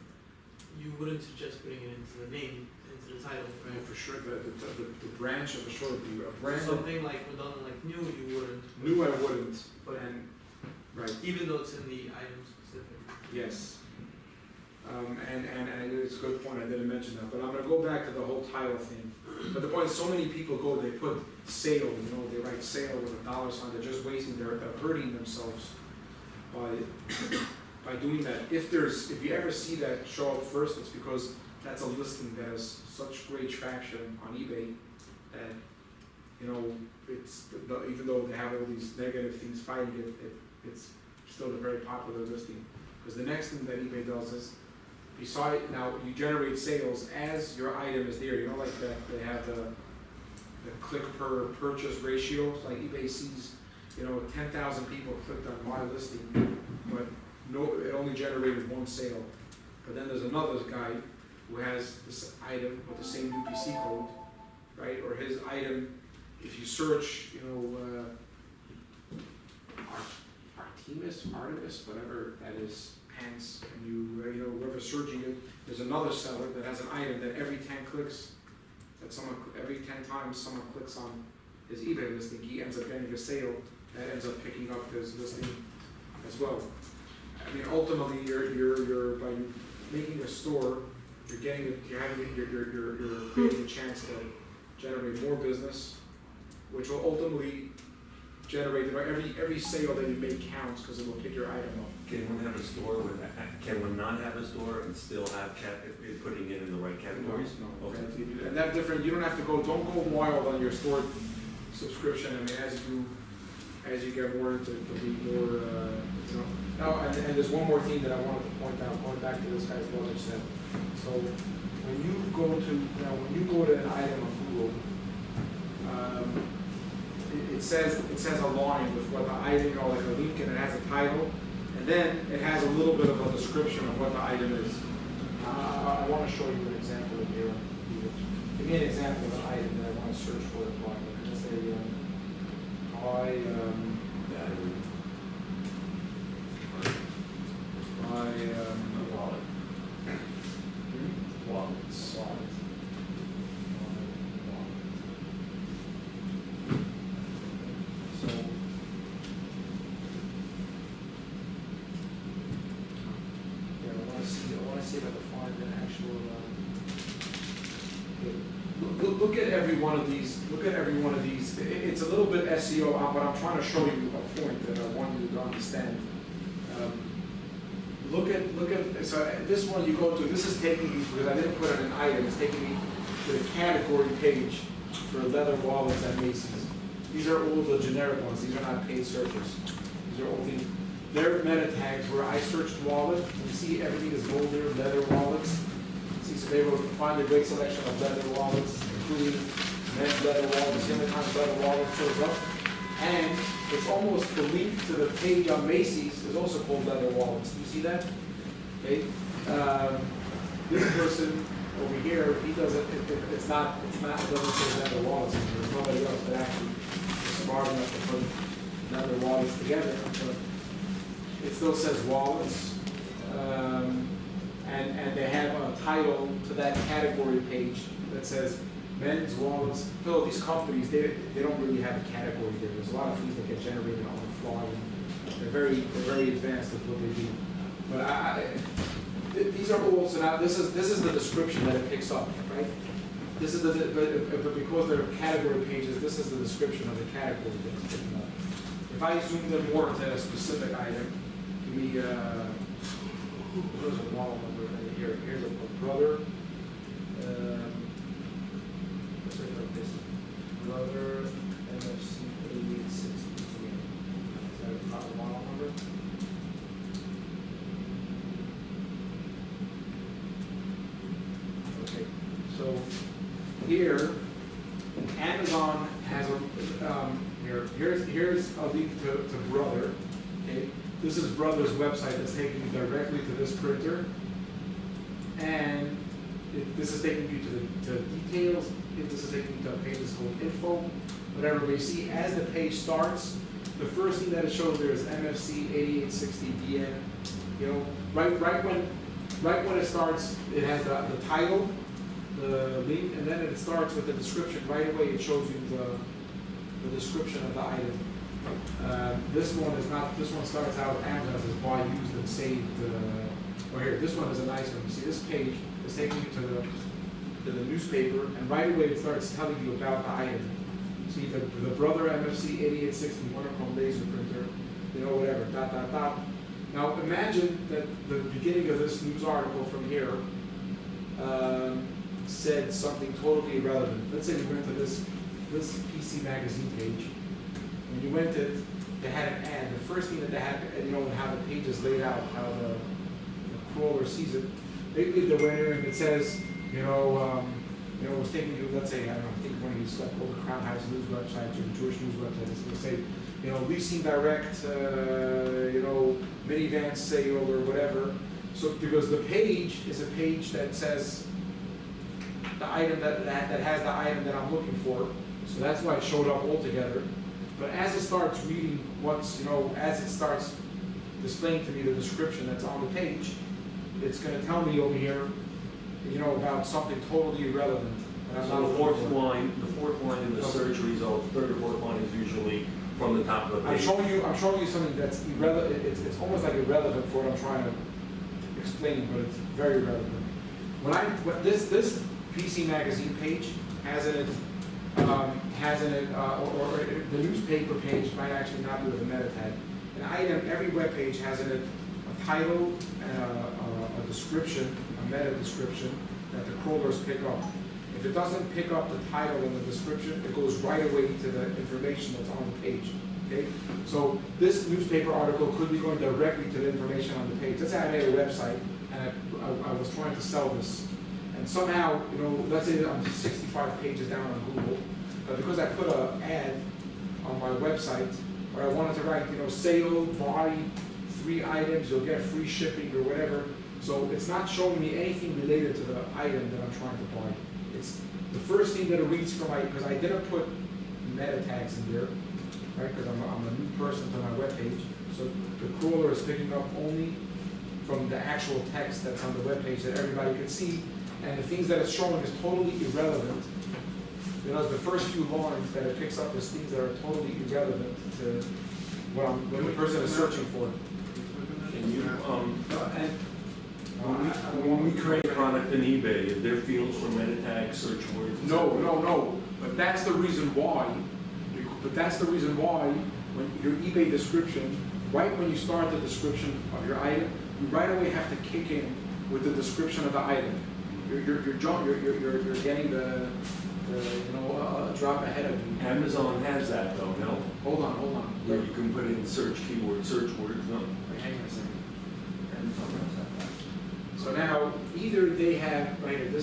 you wouldn't suggest putting it into the name, into the title, right? for sure, the branch of the short would be a So brand. something like redundant, like new, you wouldn't. New I wouldn't, But and, right. even though it's in the item specific. Yes. And it's a good point, I didn't mention that, but I'm gonna go back to the whole title thing. But the point is, so many people go, they put sale, they write sale with a dollar sign, they're just wasting, they're hurting themselves by doing that. If you ever see that show up first, it's because that's a listing that has such great traction on eBay that, it's, even though they have all these negative things fighting it, it's still a very popular listing. Because the next thing that eBay does is, now you generate sales as your item is there, like that, they have the click per purchase ratio, like eBay sees, 10,000 people clicked on my listing, but it only generated one sale. But then there's another guy who has this item with the same UPC code, right, or his item, if you search, Artemis, whatever that is, pants, and you, whoever's searching it, there's another seller that has an item that every 10 clicks, every 10 times someone clicks on his eBay listing, he ends up getting a sale that ends up picking up his listing as well. I mean, ultimately, you're by making a store, you're creating a chance to generate more business, which will ultimately generate, every sale that you make counts because it will pick your item up. Can one have a store can one not have a store and still have putting it in the right categories? No. Okay. And that's different, you don't have to don't go wild on your store subscription, I mean, as you get more into, be more, Now, and there's one more thing that I wanted to point out, going back to this guy's brother said. So, when you go to an item on Google, it says a line with what the item, like a link, and it has a title, and then it has a little bit of a description of what the item is. I want to show you an example here. Give me an example of an item that I want to search for and buy. Let's say, Battery. Wallet. Wallets. So. Yeah, I want to see if I can find an actual, look at every one of these, it's a little bit SEO, but I'm trying to show you a point that I want you to understand. Look at, so this one you go to, this is taking me, because I didn't put in an item, it's taking me to the category page for leather wallets at Macy's. These are all the generic ones, these are not paid searches. These are all things, they're meta tags where I searched wallet, you see everything is bolded, leather wallets. See, so they will find a great selection of leather wallets, including men's leather wallets, the only time leather wallet shows up. And it's almost the link to the page on Macy's is also called leather wallets. Do you see that? Okay. This person over here, he doesn't. It doesn't say leather wallets. There's nobody else that actually is smart enough to put leather wallets together. But it still says wallets, and they have a title to that category page that says men's wallets. Phil, these companies, they don't really have a category there. There's a lot of things that get generated on the fly. And they're very advanced at what they do. But these are all, so now this is the description that it picks up, right? This is but because they're category pages, this is the description of the category that it's picking up. If I zoomed in more to a specific item, give me, there's a wallet number right here. Here's a brother. Brother NFC 8860. Is that a proper model number? Okay, so here, Amazon has a, here's a link to Brother. Okay, this is Brother's website that's taking you directly to this printer, and this is taking you to details. This is taking you to a page that's called info, whatever. But you see, as the page starts, the first thing that it shows there is MFC 8860DN. You know, right when it starts, it has the title, the link, and then it starts with the description. Right away, it shows you the description of the item. This one is not. This one starts out Amazon says buy, used, and saved. Or here, this one is a nice one. You see, this page is taking you to the newspaper, and right away it starts telling you about the item. See, the Brother MFC 8860 monochrome laser printer, you know, whatever, dot, dot, dot. Now imagine that the beginning of this news article from here said something totally irrelevant. Let's say we went to this PC magazine page, and you went to, they had an ad. The first thing that they had, you know, how the page is laid out, how the crawler sees it, they leave the winner, and it says, it was taking you, let's say, I don't know, I think one of these all the Crown House news websites or the Jewish news websites, they say, leasing direct, minivan sale or whatever. So because the page is a page that says the item that has the item that I'm looking for, so that's why it showed up altogether. But as it starts reading as it starts displaying to me the description that's on the page, it's going to tell me over here, about something totally irrelevant. So the fourth line in the search results, third or fourth line is usually from the top of the page. I'm showing you something that's irrelevant. It's almost like irrelevant for what I'm trying to explain, but it's very relevant. This PC magazine page has in it, or the newspaper page might actually not be with a meta tag. An item, every web page has in it a title and a description, a meta description that the crawlers pick up. If it doesn't pick up the title and the description, it goes right away to the information that's on the page. Okay? So this newspaper article could be going directly to the information on the page. Let's say I made a website and I was trying to sell this. And somehow, let's say I'm 65 pages down on Google, but because I put an ad on my website, or I wanted to write, sale, buy 3 items, you'll get free shipping or whatever. So it's not showing me anything related to the item that I'm trying to buy. the first thing that it reads from my, because I didn't put meta tags in there, right, because I'm a new person to my webpage, so the crawler is picking up only from the actual text that's on the webpage that everybody can see, and the things that it's showing is totally irrelevant. You know, the first few lines that it picks up is things that are totally irrelevant to what the person is searching for. Can you, And when we create a product in eBay, if there are fields for meta tags, search words? No, but that's the reason why, when your eBay description, right when you start the description of your item, you right away have to kick in with the description of the item. You're getting the drop ahead of you. Amazon has that though, no? Hold on. Where you can put in search words, no? Wait, hang on a second. So now, either they have, right here, either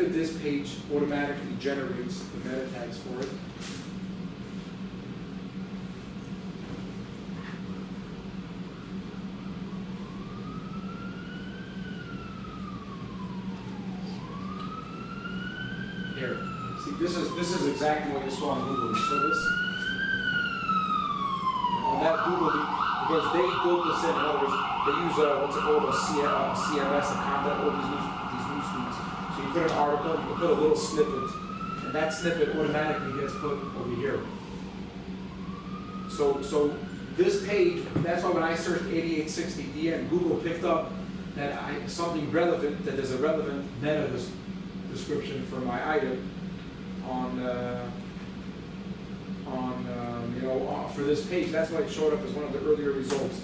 this page automatically generates the meta tags for it. Here, see, this is exactly what you saw on Google. You saw this? On that Google, because they built this in other words, they use what's it called, a CMS, a content, all these news feeds. So you put an article, you put a little snippet, and that snippet automatically gets put over here. So this page, that's why when I searched 8860DN, Google picked up that something relevant, that there's a relevant meta description for my item for this page. That's why it showed up as one of the earlier results.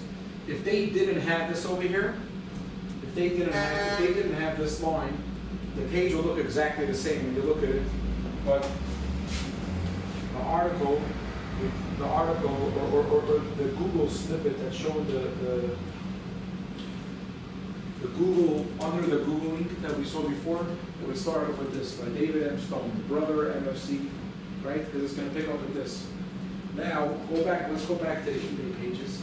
If they didn't have this over here, if they didn't have this line, the page will look exactly the same when you look at it. But the article or the Google snippet that's showing the Google, under the Google link that we saw before, it would start off with this, by David M. Stone, brother MFC, right? Because it's going to pick up with this. Now, let's go back to the eBay pages.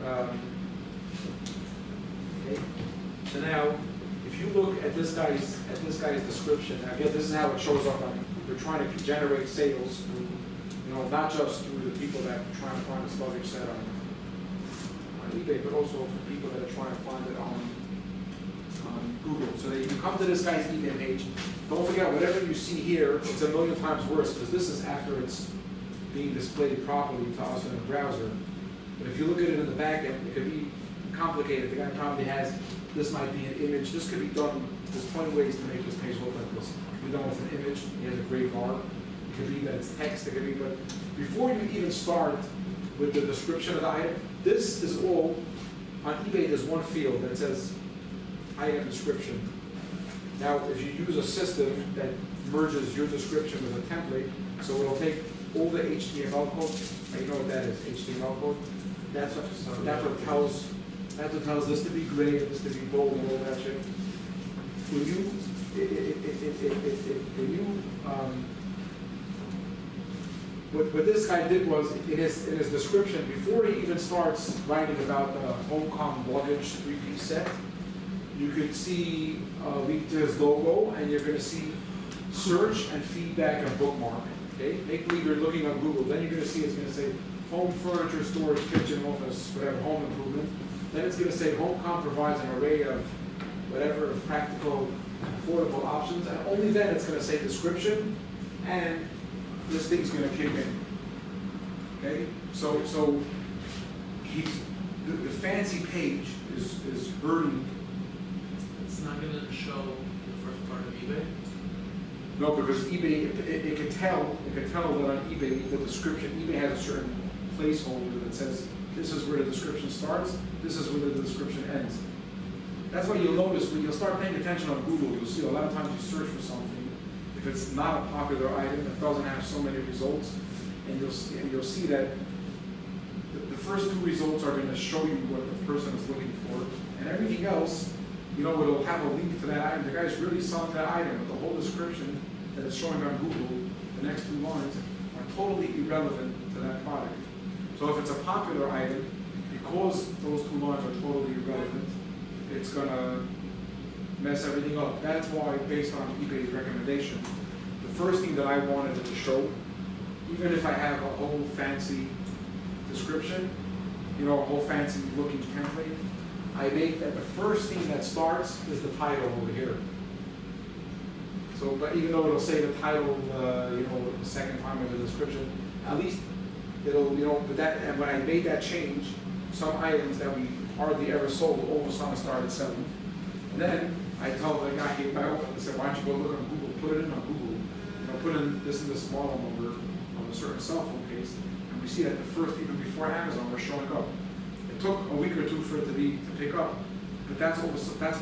Okay. So now, if you look at this guy's description, again, this is how it shows up on, they're trying to generate sales through, not just through the people that are trying to find a sluggish set on eBay, but also for people that are trying to find it on Google. So that you come to this guy's eBay page, don't forget whatever you see here, it's a million times worse because this is after it's being displayed properly to us in a browser. But if you look at it in the back end, it could be complicated. The guy probably has, this might be an image, this could be done, there's 20 ways to make this page look like this. It could be done with an image, he has a gray bar. It could be that it's text, it could be, but before you even start with the description of the item, this is all, on eBay there's one field that says item description. Now, if you use a system that merges your description with a template, so it'll take all the HTML code, you know what that is, HTML code? That's what tells this to be gray, this to be bold, and all that shit. What this guy did was, in his description, before he even starts writing about the HomeCom luggage 3-piece set, you could see a link to his logo, and you're going to see search and feedback and bookmark. Okay, make believe you're looking on Google. Then you're going to see it's going to say home furniture, storage, kitchen, office, whatever, home improvement. Then it's going to say HomeCom provides an array of whatever practical, affordable options, and only then it's going to say description, and this thing's going to kick in. Okay, so the fancy page is hurting. It's not gonna show the first part of eBay. No, because eBay, it can tell that on eBay, the description, eBay has a certain placeholder that says, this is where the description starts, this is where the description ends. That's why you'll notice, when you'll start paying attention on Google, you'll see a lot of times you search for something, if it's not a popular item, it doesn't have so many results, and you'll see that the first two results are gonna show you what the person is looking for, and everything else, it'll have a link to that item. The guy's really selling that item, but the whole description that is showing on Google, the next two lines, are totally irrelevant to that product. So if it's a popular item, because those two lines are totally irrelevant, it's gonna mess everything up. That's why, based on eBay's recommendation, the first thing that I wanted it to show, even if I have a whole fancy description, you know, a whole fancy looking template, I make that the first thing that starts is the title over here. So, but even though it'll say the title, you know, the second time in the description, at least it'll, you know, but that, and when I made that change, some items that we hardly ever sold, all of a sudden started selling. And then I told the guy in my office, I said, why don't you go look on Google, put it in on Google, you know, put in this and this model number on a certain cell phone case, and we see that the first, even before Amazon, was showing up. It took a week or two for it to pick up, but that's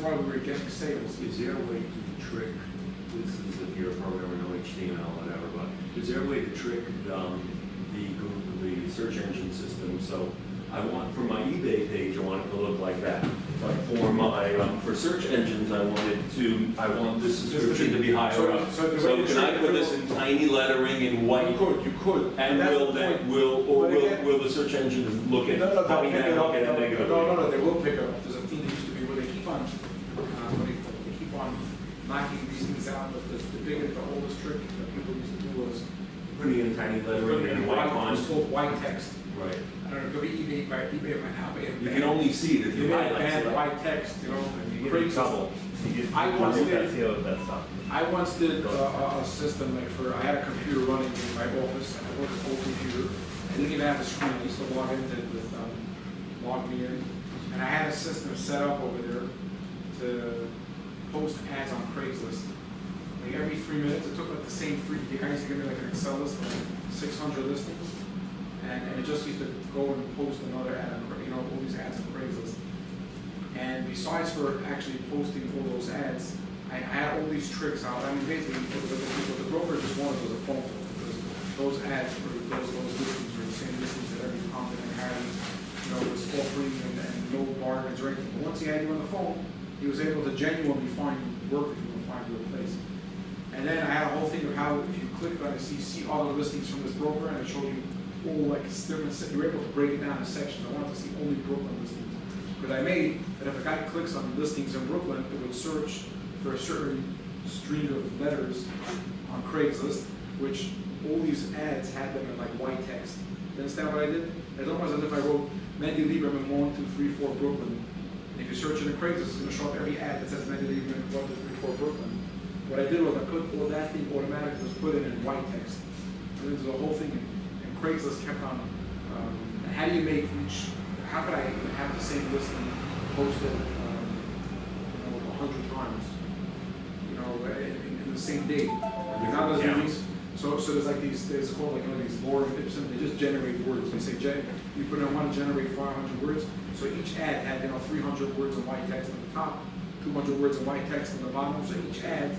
why we were getting sales. Is there a way to trick, this is if you're a programmer, no HTML, whatever, but is there a way to trick the search engine system? So I want, for my eBay page, I want it to look like that. But for my, for search engines, I want this description to be higher up. So can I put this in tiny lettering in white? You could. And will the search engine look at having that look at it negatively? No, they will pick it up. There's a thing that used to be where they keep on, they keep on knocking these things out, but the oldest trick that people used to do was Putting in tiny lettering and white font. It's called white text. Right. I don't know, it could be eBay right now, but You can only see it if you you have highlight bad it. white text, you know. You get in crazy. trouble. You get, I once did- with that stuff. I once did a system like I had a computer running in my office, and I worked with an old computer. I didn't even have a screen, I used to log into it with, log me in. And I had a system set up over there to post ads on Craigslist. Like every 3 minutes, it took like the same the guy used to give me like an Excel list of like 600 listings. And it just used to go and post another ad, you know, all these ads on Craigslist. And besides for actually posting all those ads, I had all these tricks out. I mean, basically, what the broker just wanted was a phone call, because those ads for those listings were the same listings that every company had, you know, was offering and no bargains or anything. But once he had you on the phone, he was able to genuinely find work if you want to find your place. And then I had a whole thing of how if you clicked on it, see other listings from this broker, and it showed you all like different, you were able to break it down in sections. I wanted to see only Brooklyn listings. Because I made that if a guy clicks on listings in Brooklyn, it would search for a certain string of letters on Craigslist, which all these ads had them in like white text. You understand what I did? It's almost as if I wrote Mendy Lieberman 1, 2, 3, 4 Brooklyn. And if you search it in Craigslist, it's going to show up every ad that says Mendy Lieberman 1, 2, 3, 4 Brooklyn. What I did was I put all that thing automatically was put in white text. And there's a whole thing, and Craigslist kept on. How do you make each? How could I have the same listing posted, 100 times? You know, in the same day. Now there's these, so there's like these. There's called like these Lorem Ipsum. They just generate words. They say you put in, I want to generate 500 words. So each ad had 300 words in white text on the top, 200 words in white text on the bottom. So each ad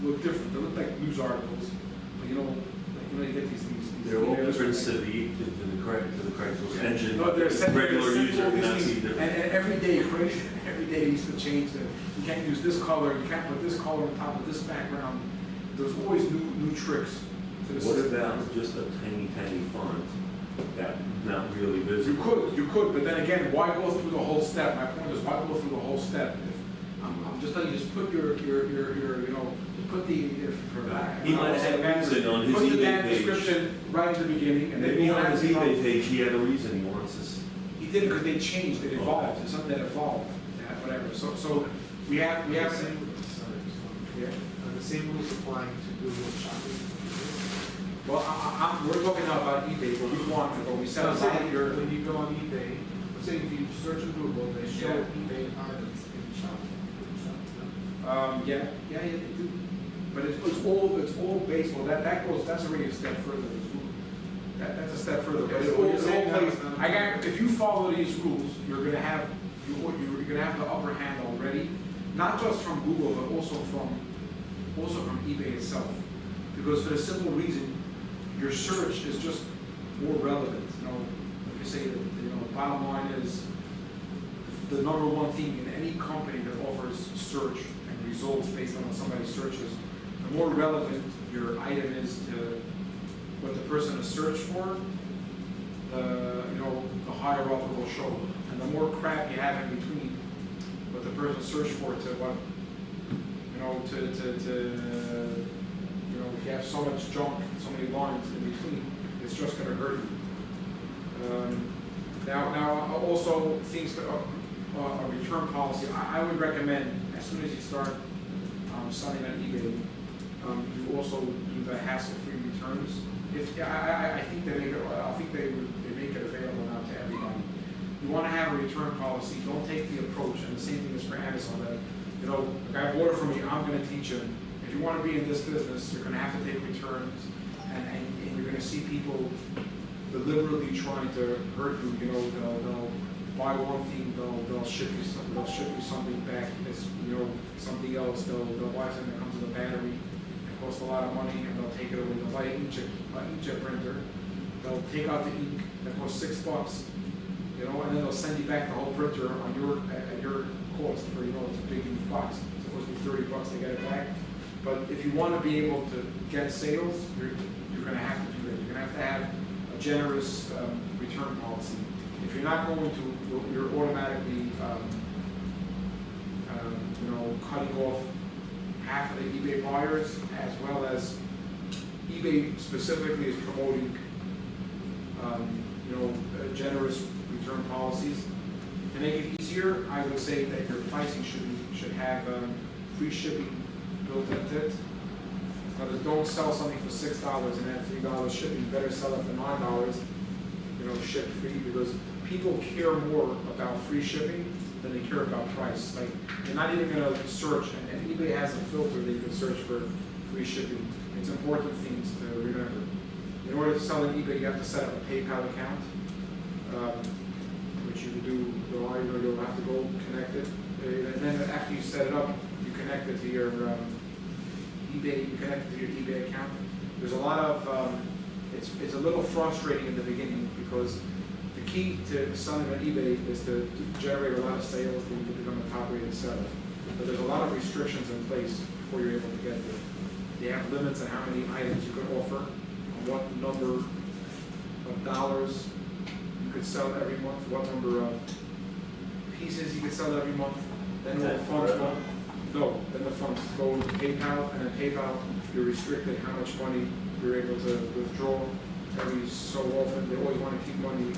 looked different. They looked like news articles. But you get these. They're all different to the Craigslist engine. No, they're set, Regular they're user all these cannot see things. different. And every day they used to change the. You can't use this color. You can't put this color on top of this background. There's always new tricks to the What system. about just a tiny font that not really visible? You could, but then again, why go through the whole step? My point is, why go through the whole step? If, I'm just telling you, just put your put the He might have had a reason on his put the eBay damn page. description right at the beginning, and then Maybe you on have his to eBay page, he had a reason he wants this. He did it because they changed, it evolved, Okay. it's something that evolved, whatever. So we have. The same rules applying to Google Shopping. Well, we're talking now about eBay, but we want to go. We set So aside say your. when you go on eBay, let's say if you search on Google, they show Yeah. eBay items in shopping. Yeah, they do. But it's all based on that's already a step further. That's a step further. But Yeah, it's so all you're saying placed. that was I got. If you follow these rules, you're gonna have the upper hand already, not just from Google, but also from eBay itself. Because for the simple reason, your search is just more relevant. Like you say, the bottom line is the number one thing in any company that offers search and results based on what somebody searches. The more relevant your item is to what the person has searched for, the higher up it will show. And the more crap you have in between, but the person searched for it to what, you know, you know, if you have so much junk, so many lines in between, it's just gonna hurt you. Now, also things that a return policy, I would recommend, as soon as you start selling on eBay, you also do the hassle-free returns. I think they make it available now to everybody. You want to have a return policy. Don't take the approach, and the same thing is for Amazon. That, you know, a guy bought it from me. I'm going to teach him. If you want to be in this business, you're going to have to take returns, and you're going to see people deliberately trying to hurt you. You know, they'll buy one thing, they'll ship you something back. It's, you know, something else. They'll buy something that comes with a battery. Costs a lot of money, and they'll take it away. They'll buy an inkjet printer. They'll take out the ink that costs $6, you know, and then they'll send you back the whole printer on at your cost for, you know, it's a big box. It's supposed to be $30 to get it back. But if you want to be able to get sales, you're going to have to do that. You're going to have a generous return policy. If you're not going to, you're automatically, you know, cutting off half of the eBay buyers, as well as eBay specifically is promoting, you know, generous return policies. To make it easier, I would say that your pricing should have free shipping built into it. But don't sell something for $6 and add $3 shipping. You better sell it for $9, you know, ship free, because people care more about free shipping than they care about price. Like, they're not even going to search, and eBay has a filter that you can search for free shipping. It's important things to remember. In order to sell on eBay, you have to set up a PayPal account, which you can do. You'll have to go connect it, and then after you set it up, you connect it to your eBay. You connect it to your eBay account. There's a lot of it's a little frustrating in the beginning, because the key to selling on eBay is to generate a lot of sales and to become a top-rated seller. But there's a lot of restrictions in place before you're able to get there. They have limits on how many items you can offer, on what number of dollars you could sell every month, what number of pieces you could sell every month. Then the funds go. No, then the funds go to PayPal, and then PayPal, you're restricted how much money you're able to withdraw every so often. They always want to keep money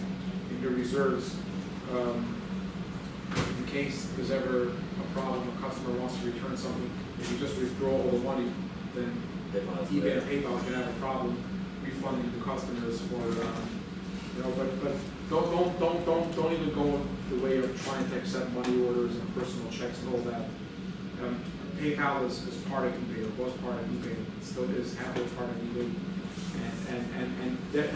in your reserves, in case there's ever a problem, a customer wants to return something. If you just withdraw all the money, then eBay and PayPal can have a problem refunding the customers for, you know. But don't even go the way of trying to accept money orders and personal checks and all that. PayPal is part of eBay, or was part of eBay, it still is halfway part of eBay. And that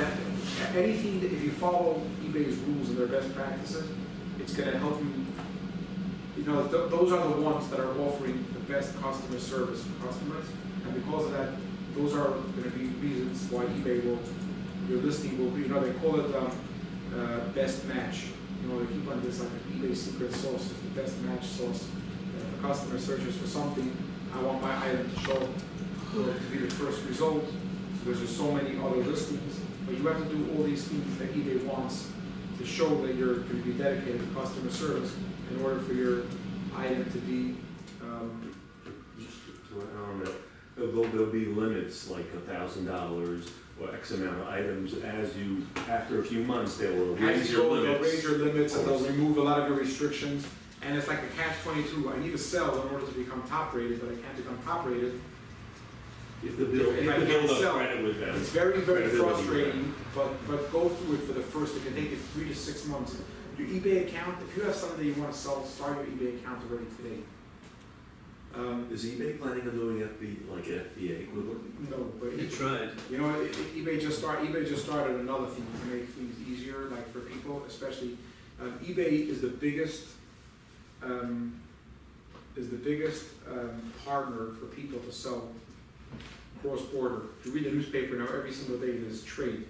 anything that, if you follow eBay's rules and their best practices, it's going to help you. You know, those are the ones that are offering the best customer service for customers, and because of that, those are going to be reasons why eBay your listing will be. You know, they call it best match. You know, they keep on this like an eBay secret sauce. It's the best match sauce. If a customer searches for something, I want my item to show to be the first result. Because there's so many other listings, but you have to do all these things that eBay wants to show that you're going to be dedicated to customer service in order for your item to be. Just to add on that, there'll be limits like $1,000 or X amount of items. As you, after a few months, they will raise your limits. They'll raise your limits, and they'll remove a lot of your restrictions. And it's like a catch-22. I need to sell in order to become top-rated, but I can't become top-rated if I can't sell. With them. It's very, very frustrating, but go through it for the first. It can take you 3 to 6 months. Your eBay account, if you have something that you want to sell, start your eBay account already today. Is eBay planning on doing like an FBA equivalent? No, but They tried. You know, eBay just started another thing to make things easier, like for people, especially. eBay is the biggest partner for people to sell cross-border. If you read the newspaper now, every single day there's trade.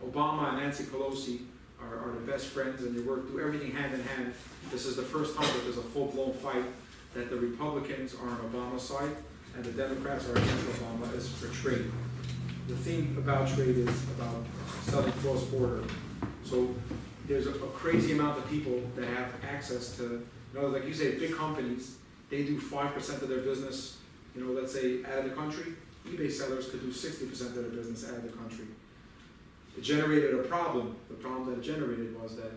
Obama and Nancy Pelosi are the best friends, and they do everything hand in hand. This is the first time that there's a full-blown fight, that the Republicans are on Obama's side and the Democrats are against Obama, is for trade. The thing about trade is about selling cross-border. So there's a crazy amount of people that have access to You know, like you say, big companies, they do 5% of their business, you know, let's say out of the country. eBay sellers could do 60% of their business out of the country. It generated a problem. The problem that it generated was that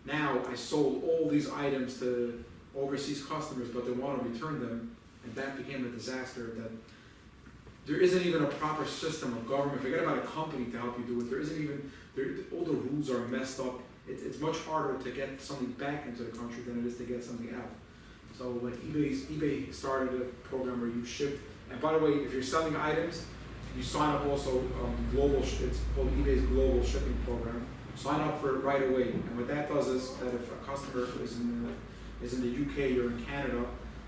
now I sold all these items to overseas customers, but they want to return them, and that became a disaster. That there isn't even a proper system of government. Forget about a company to help you do it. There isn't even, all the rules are messed up. It's much harder to get something back into the country than it is to get something out. So like eBay started a program where you ship, and by the way, if you're selling items, you sign up also it's called eBay's global shipping program. Sign up for it right away, and what that does is that if a customer is in the UK or in Canada,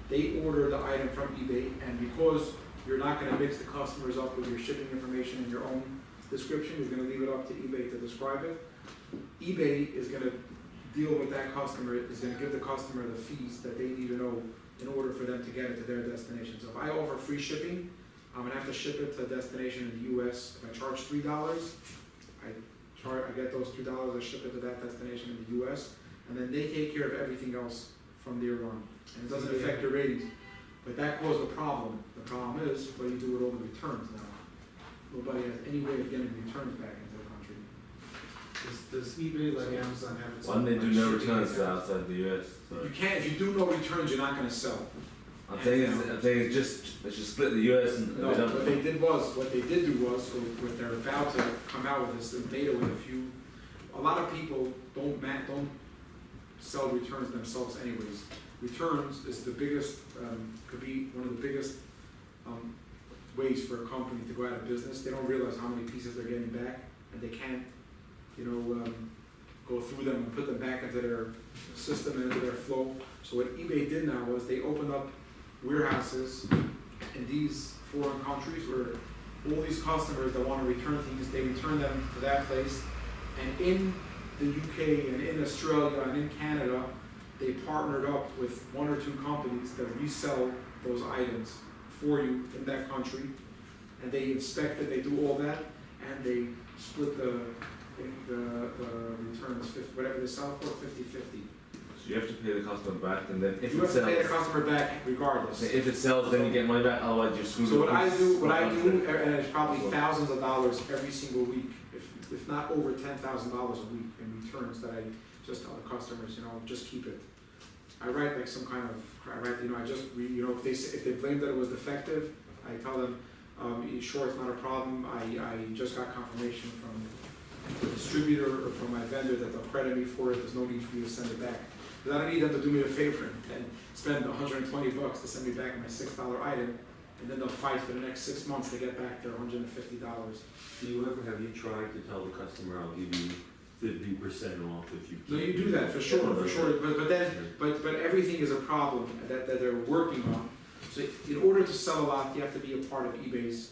they order the item from eBay, and because you're not going to mix the customers up with your shipping information and your own description, you're going to leave it up to eBay to describe it. eBay is going to deal with that customer, is going to give the customer the fees that they need to know in order for them to get it to their destination. So if I offer free shipping, I'm going to have to ship it to a destination in the US. If I charge $3, I get those $3, I ship it to that destination in the US, and then they take care of everything else from there on. And it doesn't affect your ratings. But that caused a problem. The problem is, what do you do with all the returns now? Nobody has any way of getting returns back into the country. Does eBay, like Amazon, have its Why own they do like, no shipping returns account? outside the US? So. You can't, if you do no returns, you're not going to sell. I'm saying it's just, they should split the US and No, we don't. what they did do was, or what they're about to come out with is data with a lot of people don't sell returns themselves anyways. Returns is the biggest, could be one of the biggest ways for a company to go out of business. They don't realize how many pieces they're getting back, and they can't, go through them and put them back into their system and into their flow. So what eBay did now was they opened up warehouses in these foreign countries where all these customers that want to return things, they return them to that place. And in the UK and in Australia and in Canada, they partnered up with one or two companies that resell those items for you in that country. And they inspect it, they do all that, and they split the returns, whatever they sell for, 50-50. So you have to pay the customer back, and then if You it have to pay the sells, customer back regardless. if it sells, then you get money back. Otherwise, you're screwed. So what I do, Country. and it's probably thousands of dollars every single week, if not over $10,000 a week in returns that I just tell the customers, just keep it. I write like some kind of, if they claim that it was defective, I tell them, sure, it's not a problem. I just got confirmation from the distributor or from my vendor that they'll credit me for it. There's no need for you to send it back. Because I don't need them to do me a favor and spend $120 to send me back my $6 item, and then they'll fight for the next 6 months to get back their $150. Have you tried to tell the customer, I'll give you 50% off if you keep? No, you do that for sure. But everything is a problem that they're working on. So in order to sell a lot, you have to be a part of eBay's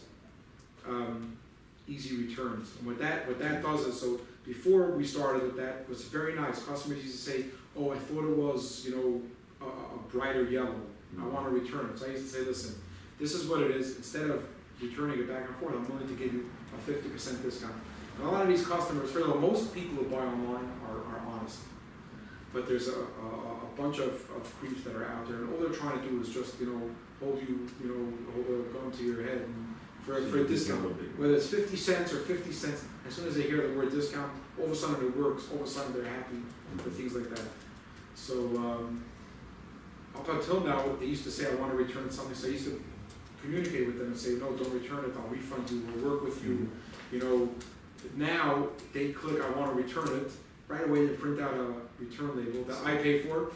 easy returns. And what that does is, so before we started with that, it was very nice. Customers used to say, oh, I thought it was, a brighter yellow. I want to return it. So I used to say, listen, this is what it is. Instead of returning it back and forth, I'm willing to give you a 50% discount. And a lot of these customers, first of all, most people who buy online are honest. But there's a bunch of creeps that are out there, and all they're trying to do is just, hold a gun to your head and for a discount. Whether it's 50 cents or 50 cents, as soon as they hear the word discount, all of a sudden it works, all of a sudden they're happy with things like that. So, up until now, they used to say, I want to return something, so I used to communicate with them and say, no, don't return it, I'll refund you, we'll work with you. Now they click, I want to return it, right away they print out a return label that I pay for,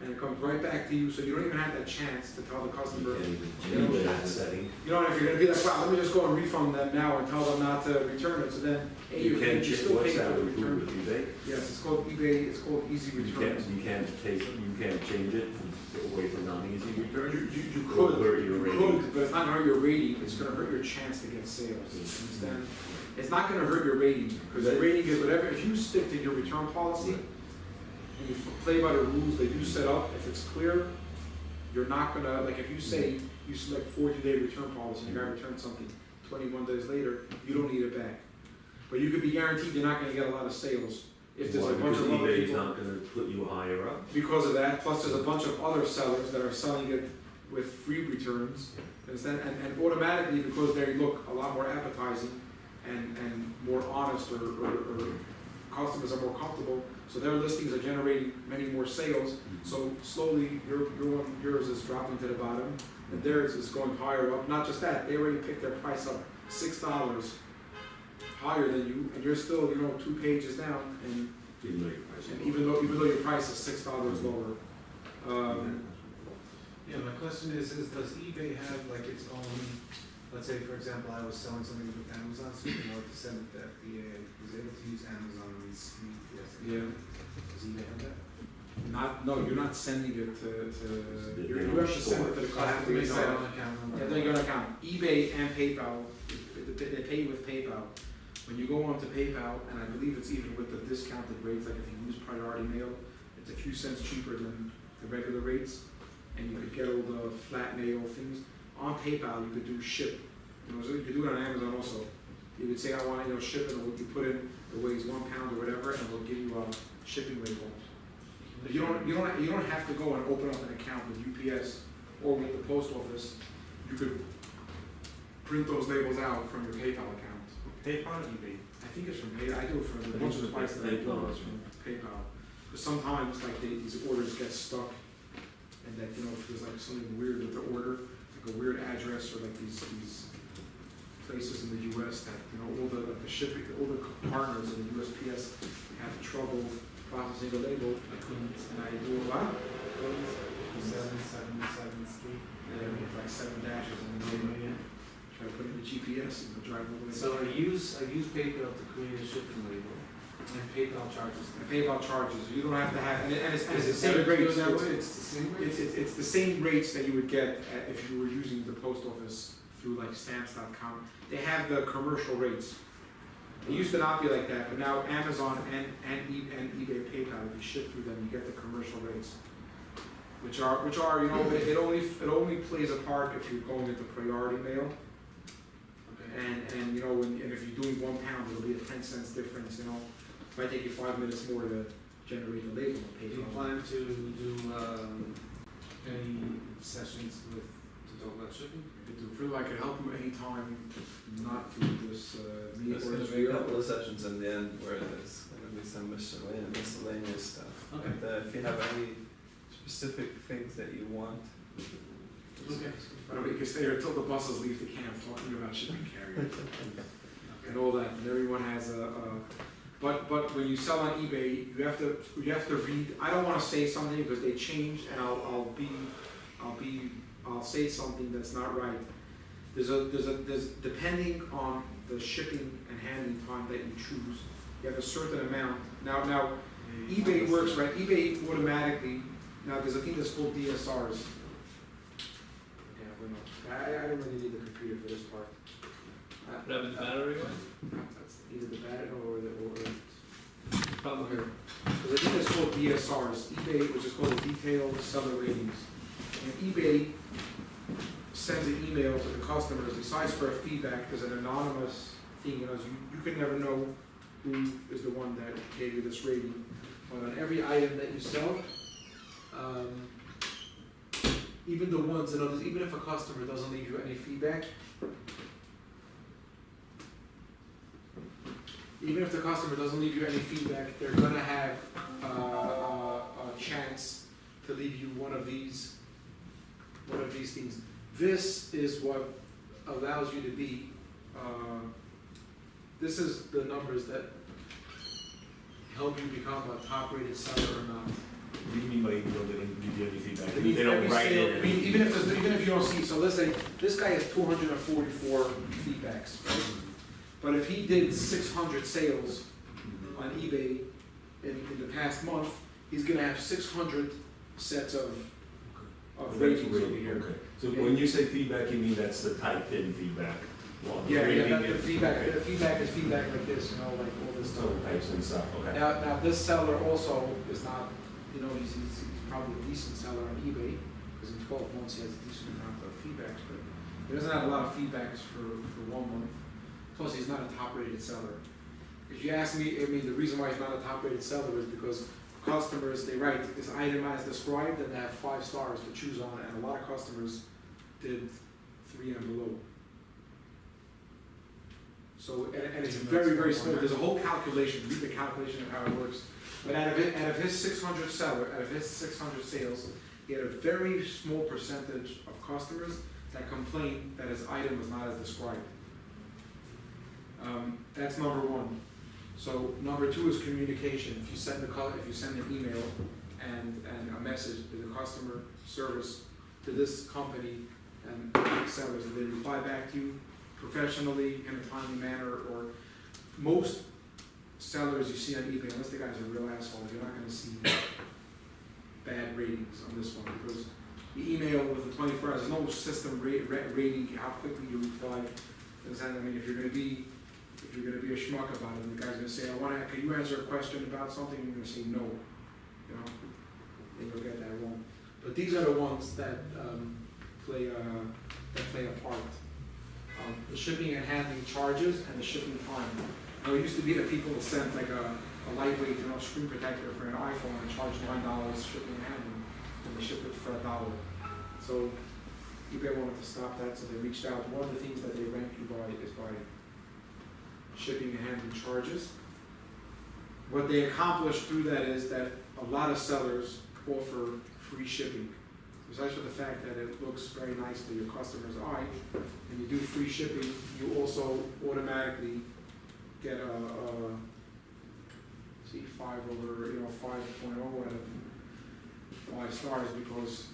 and it comes right back to you, so you don't even have that chance to tell the customer. If you're going to be like, wow, let me just go and refund them now and tell them not to return it, so then, hey, You can't you're still what's paying that for the include return. with eBay? Yes, it's called eBay, it's called Easy You Returns. can't change it away from non-easy return? You It'll could, hurt your rating. but it's not gonna hurt your rating, it's gonna hurt your chance to get sales, you understand? It's not gonna hurt your rating, because the rating is whatever, if you stick to your return policy, and you play by the rules that you set up, if it's clear, you're not gonna, like if you say, you select 40-day return policy, and you gotta return something 21 days later, you don't need it back. But you could be guaranteed you're not gonna get a lot of sales if there's Why? a bunch Because of other eBay's people. not gonna put you higher up. Because of that, plus there's a bunch of other sellers that are selling it with free returns. And automatically, because they look a lot more appetizing and more honest, or customers are more comfortable, so their listings are generating many more sales. So slowly, yours is dropping to the bottom, and theirs is going higher up. Not just that, they already picked their price up $6 higher than you, and you're still, 2 pages down, and even though your price is $6 lower. Yeah, my question is does eBay have like its own, let's say for example, I was selling something with Amazon, so you wanted to send it to FBA, was able to use Amazon's UPS. Yeah. Does eBay have that? You're not sending it to, They you don't have to send it to the So I have to customer. make my own account number. Yeah, they're gonna account. eBay and PayPal, they pay you with PayPal. When you go onto PayPal, and I believe it's even with the discounted rates, like if you use priority mail, it's a few cents cheaper than the regular rates, and you could get all the flat mail things. On PayPal, you could do ship. So you could do it on Amazon also. You could say, I want ship, and you put in it weighs 1 pound or whatever, and it'll give you a shipping label. You don't have to go and open up an account with UPS or with the post office. You could print those labels out from your PayPal account. PayPal or eBay? I think it's from PayPal. I do it from once or twice that I do it from PayPal. Because sometimes like these orders get stuck, and that if there's like something weird with the order, like a weird address, or like these places in the U.S. that all the shipping, all the partners in the USPS have trouble processing the label. And I do a lot. 777 Street. With like 7 dashes in the name. Try to put it in the GPS and drive over there. So I use PayPal to create a shipping label, and PayPal charges me. And PayPal charges. You don't have to have, and it's the Is it same better to do rates. it that way? It's the same rate? It's the same rates that you would get if you were using the post office through like stamps.com. They have the commercial rates. It used to not be like that, but now Amazon and eBay, PayPal, if you ship through them, you get the commercial rates, which are it only plays a part if you're going into priority mail, Okay. and if you're doing 1 pound, it'll be a 10 cents difference. It might take you 5 minutes more to generate the label on Do you PayPal. plan to do any sessions to talk about shipping? I feel like I could help you anytime, not through this meeting There's or gonna this be a video. couple of sessions in the end where there's gonna be some miscellaneous stuff. Okay. But if you have any specific things that you want. Okay. But we can stay here until the buses leave the camp talking about shipping carriers and all that, and everyone has but when you sell on eBay, you have to read. I don't want to say something because they changed, and I'll say something that's not right. There's depending on the shipping and handling time that you choose, you have a certain amount. Now eBay works right. eBay automatically. Now there's a thing that's called DSRs. Okay, I don't really need the computer for this part. Grab the battery one? That's either the battery or the problem here. There's a thing that's called DSRs. eBay, which is called the detailed seller ratings. And eBay sends an email to the customers. Besides for a feedback, there's an anonymous thing. You can never know who is the one that gave you this rating. But on every item that you sell, even the ones, even if a customer doesn't leave you any feedback, they're gonna have a chance to leave you one of these things. This is what allows you to be. This is the numbers that help you become a top-rated seller or not. What do you mean by they don't give you any feedback? It means They don't every write sale- it. I mean, even if you don't see, so let's say this guy has 244 feedbacks, right? But if he did 600 sales on eBay in the past month, he's gonna have 600 sets of ratings over here. Okay. So when you say feedback, you mean that's the typed in feedback? Well, Yeah, rating the is- feedback, okay. the feedback is feedback like this, like all this stuff. So types and stuff, okay. Now this seller also is not, he's probably a decent seller on eBay, because in 12 months he has a decent amount of feedbacks, but he doesn't have a lot of feedbacks for 1 month. Plus, he's not a top-rated seller. if you ask me, I mean, the reason why it's not a top rated seller is because customers, they write this item as described and they have 5 stars to choose on, and a lot of customers did 3 and below. So, and it's very, very small, there's a whole calculation, read the calculation of how it works. But out of his 600 sales, he had a very small percentage of customers that complained that his item was not as described. That's number one. So number 2 is communication. If you send an email and a message to the customer service to this company and sellers, they reply back to you professionally in a timely manner, or most sellers you see on eBay, unless the guy's a real asshole, you're not going to see bad ratings on this one, because the email with the 24 hours, there's no system rating how quickly you reply. I mean, if you're going to be a schmuck about it, and the guy's going to say, can you answer a question about something? And you're going to say no, you know, then you'll get that wrong. But these are the ones that play a part. The shipping and handling charges and the shipping time. Now, it used to be that people would send like a lightweight, screen protector for an iPhone and charge $9 shipping and handling, and they ship it for $1. So eBay wanted to stop that, so they reached out. One of the things that they rank you by is by shipping and handling charges. What they accomplished through that is that a lot of sellers offer free shipping. Besides for the fact that it looks very nice to your customer's eye, and you do free shipping, you also automatically get a 5 over 5.0 out of 5 stars, because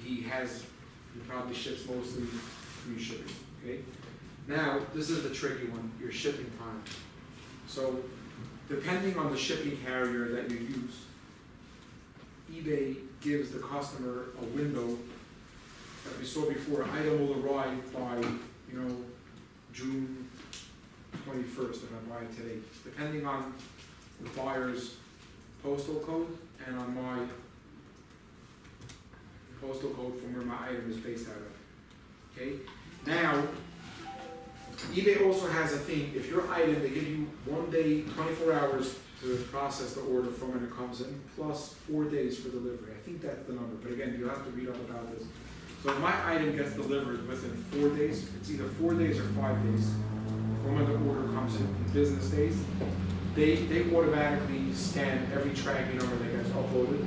he probably ships mostly free shipping. Okay. Now this is the tricky one: your shipping time. So depending on the shipping carrier that you use, eBay gives the customer a window. As we saw before, an item will arrive by June 21st if I buy it today, depending on the buyer's postal code and on my postal code from where my item is based out of. Okay. Now, eBay also has a thing. If your item, they give you 1 day, 24 hours to process the order from when it comes in, plus 4 days for delivery. I think that's the number, but again, you'll have to read up about this. So if my item gets delivered within 4 days, it's either 4 days or 5 days from when the order comes in business days, they automatically scan every tracking number that gets uploaded,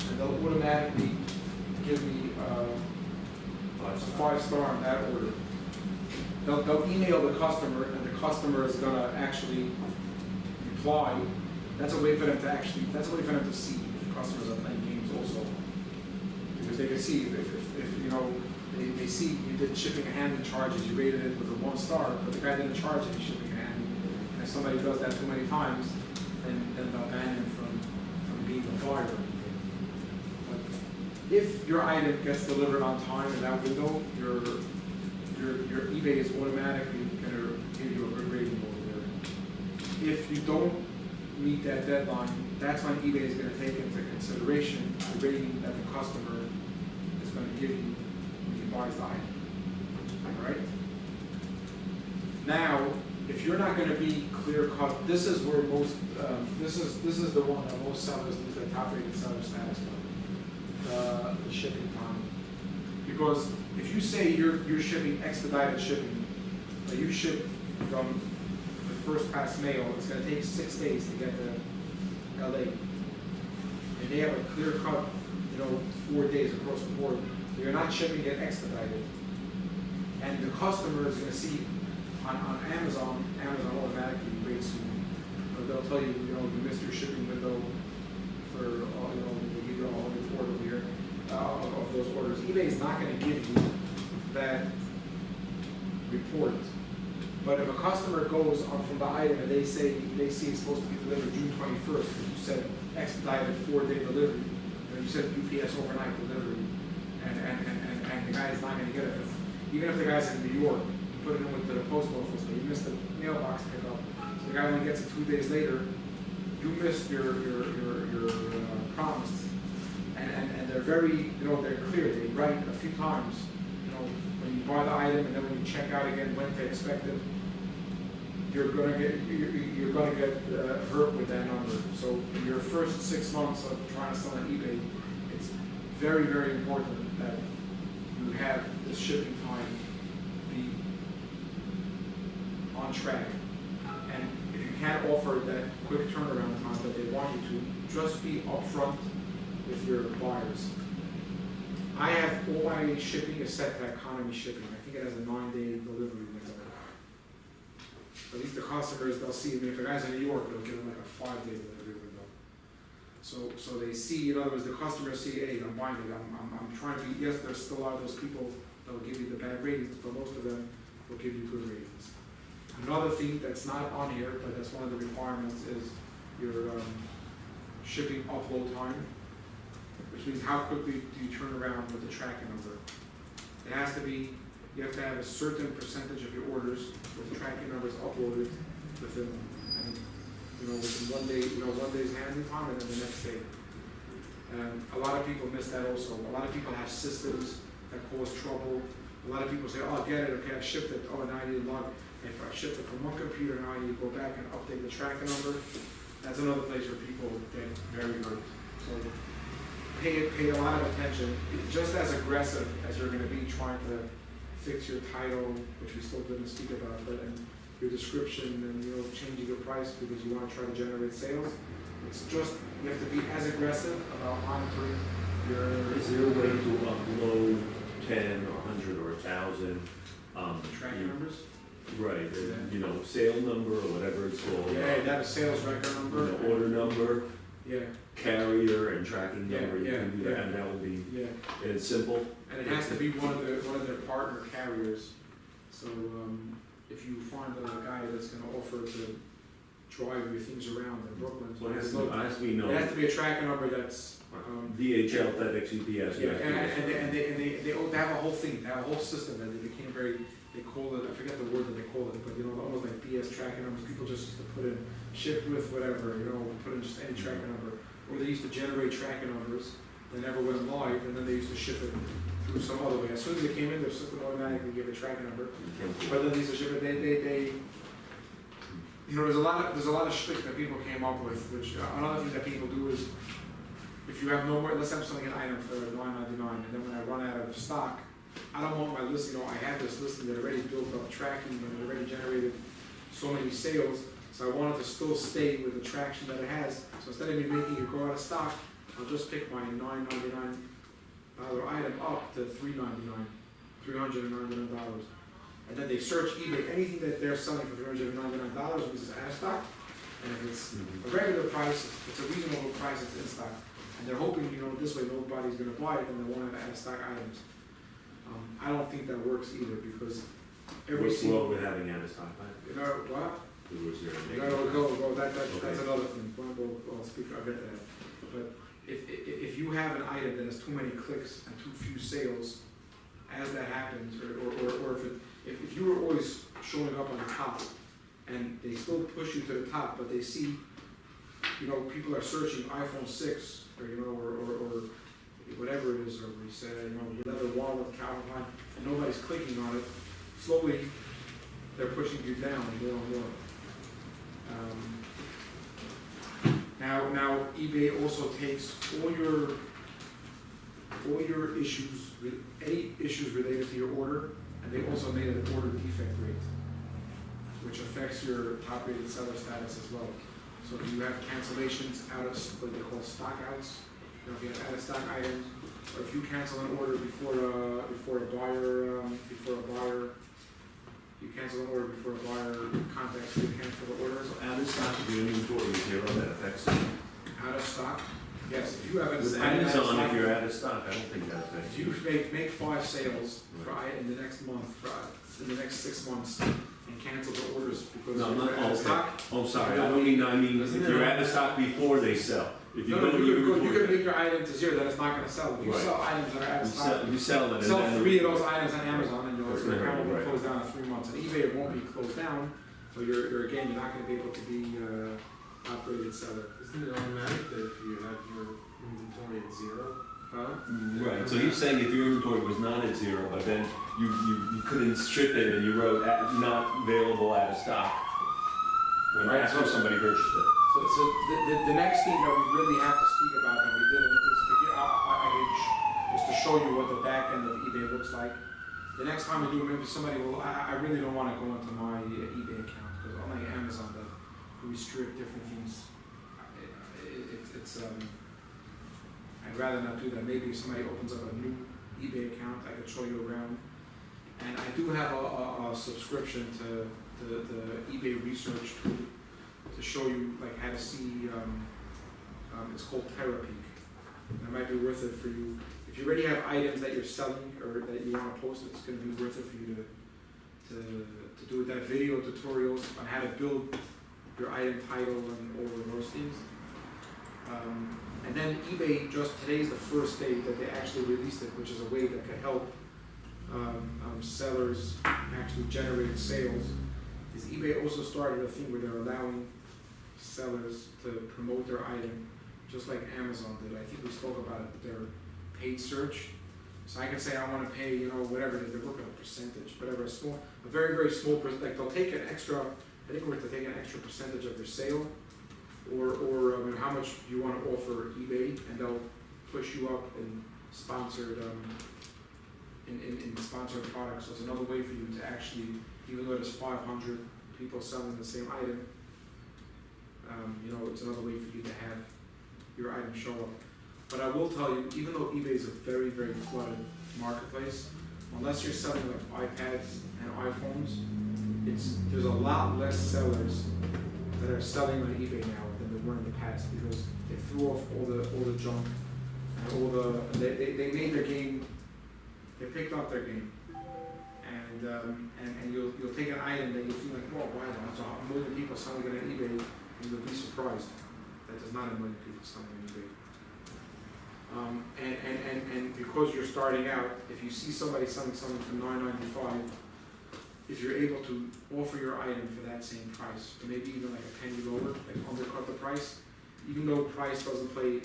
and they'll automatically give me a 5-star on that order. They'll email the customer, and the customer is gonna actually reply. That's a way for them to see if customers are playing games also, because they can see if they see you did shipping and handling charges, you rated it with a 1 star, but the guy didn't charge any shipping and handling. And if somebody does that too many times, then they'll ban him from being a buyer. But if your item gets delivered on time in that window, your eBay is automatically going to give you a good rating over there. If you don't meet that deadline, that's when eBay is going to take into consideration the rating that the customer is going to give you when he buys the item. All right? Now, if you're not going to be clear cut, this is where most this is the one that most sellers lose their top rated seller status on, the shipping time. Because if you say you're shipping expedited shipping, you ship from the first class mail, it's going to take 6 days to get to LA, and they have a clear cut, 4 days across the board. So you're not shipping it expedited, and the customer is going to see on Amazon automatically rates you. They'll tell you, you missed your shipping window for they give you a whole report over here of those orders. eBay is not going to give you that report. But if a customer goes on from the item and they see it's supposed to be delivered June 21st, and you said expedited 4-day delivery, and you said UPS overnight delivery, and the guy is not going to get it. Even if the guy's in New York, you put it in to the post office, but you missed the mailbox pickup. So the guy only gets it 2 days later. You missed your promise, and they're very they're clear. They write a few times when you buy the item and then when you check out again when to expect it. you're gonna get hurt with that number. So in your first 6 months of trying to sell on eBay, it's very, very important that you have the shipping time be on track. And if you can't offer that quick turnaround time that they want you to, just be upfront with your buyers. I have all my shipping is set to economy shipping. I think it has a 9-day delivery window. At least the customers, they'll see, I mean, if a guy's in New York, they'll give them like a 5-day delivery window. So they see, in other words, the customers see, hey, I'm buying it, I'm trying to be, yes, there's still a lot of those people that will give you the bad ratings, but most of them will give you good ratings. Another thing that's not on here, but that's one of the requirements, is your shipping upload time, which means how quickly do you turn around with the tracking number. It has to be, you have to have a certain percentage of your orders with the tracking numbers uploaded within, within 1 day, 1 day's handling time, and then the next day. A lot of people miss that also. A lot of people have systems that cause trouble. A lot of people say, oh, I get it, okay, I shipped it, oh, now I need to log. If I shipped it from one computer, now I need to go back and update the tracking number. That's another place where people get very hurt. So pay a lot of attention. Just as aggressive as you're going to be trying to fix your title, which we still didn't speak about, but and your description and changing your price because you want to try to generate sales. It's just you have to be as aggressive about monitoring your. Is there a way to upload 10 or 100 or 1,000 tracking numbers? Right, Yeah. sale number or whatever it's called. Yeah, that is sales record number. Order number, Yeah, carrier, and tracking Yeah, number. You yeah, can do that, yeah. and that will be. yeah. And it's simple. And it has to be one of their partner carriers. So if you find a guy that's going to offer to drive your things around in Brooklyn, So it has to be it has to be a tracking number that's. DHL, FedEx, UPS. Yeah, and they have a whole thing, they have a whole system that they became very. They call it, I forget the word that they call it, but almost like BS tracking numbers. People just used to put in shipped with whatever, put in just any tracking number. Or they used to generate tracking numbers. They never went live, and then they used to ship it through some other way. As soon as they came in, their system automatically gave a tracking number. But then they used to ship it. There's a lot of shtick that people came up with. Which another thing that people do is, if you have no more, let's have something an item for $9.99, and then when I run out of stock, I don't want my list. I have this listing that already built up tracking and it already generated so many sales. So I want it to still stay with the traction that it has. So instead of me making it go out of stock, I'll just pick my $9.99 item up to $3.99, $399. And then they search eBay, anything that they're selling for $399 which is out of stock. And if it's a regular price, if it's a reasonable price, it's in stock. And they're hoping, this way nobody's going to buy it and they won't have out of stock items. I don't think that works either because every single. What we're having out of stock, right? What? Go. That's another thing. I'll speak. I'll get to that. But if you have an item that has too many clicks and too few sales, as that happens, or if you were always showing up on the top, and they still push you to the top, but they see, people are searching iPhone 6 or whatever it is, or we say, leather wallet, Calvin Klein, and nobody's clicking on it. Slowly, they're pushing you down more and more. Now eBay also takes all your issues, any issues related to your order, and they also made an order defect rate, which affects your top rated seller status as well. So if you have cancellations out of what they call stock outs, if you have out of stock items, or if you cancel an order before a buyer, you cancel an order before a buyer contacts you, cancel the order. So out of stock, if your inventory is zero, that affects it. Out of stock? Yes, if you have With Amazon, if you're out of stock, I don't think that affects if you make 5 sales in the next month, in the next 6 months, and cancel the orders because No, you're out of stock. Oh, sorry, I mean, if you're out of stock before they sell. If you go to your you inventory. can make your item to zero, then it's not gonna sell. If you Right. sell items that are out of stock, You sell it and sell then. 3 of those items on Amazon and That's your gonna account will hurt, be right. closed down in 3 months. And eBay it won't be closed down, so you're not gonna be able to be operated seller. Isn't it automatic that if you have your inventory at zero? Right, so you're saying if your inventory was not at zero, but then you couldn't ship it and you wrote not available out of stock, when after somebody purchased it. So the next thing that we really have to speak about that we didn't is to get, is to show you what the back end of eBay looks like. The next time we do, maybe somebody will, I really don't wanna go into my eBay account, because unlike Amazon, that restrict different things. I'd rather not do that. Maybe if somebody opens up a new eBay account, I could show you around. And I do have a subscription to the eBay research tool to show you like how to see, it's called TerraPeak. That might be worth it for you. If you already have items that you're selling or that you want to post, it's going to be worth it for you to do that video tutorials on how to build your item title and all of those things. And then eBay, just today's the first day that they actually released it, which is a way that could help sellers actually generate sales. Is eBay also started a thing where they're allowing sellers to promote their item, just like Amazon did. I think we spoke about it, their paid search. So I can say I want to pay, whatever it is, they're looking at a percentage, whatever, a very, very small percentage, like they'll take an extra, I think we're to take an extra percentage of your sale, or how much you want to offer eBay, and they'll push you up in sponsored, in sponsored products. So it's another way for you to actually, even though there's 500 people selling the same item, it's another way for you to have your item show up. But I will tell you, even though eBay is a very, very flooded marketplace, unless you're selling like iPads and iPhones, there's a lot less sellers that are selling on eBay now than there were in the past, because they threw off all the junk and they made their game, they picked up their game. And you'll take an item that you feel like, wow, there's a million people selling it on eBay, and you'll be surprised that there's not a million people selling on eBay. And because you're starting out, if you see somebody selling something for $9.95, if you're able to offer your item for that same price, or maybe even like a penny lower, like undercut the price, even though price doesn't play a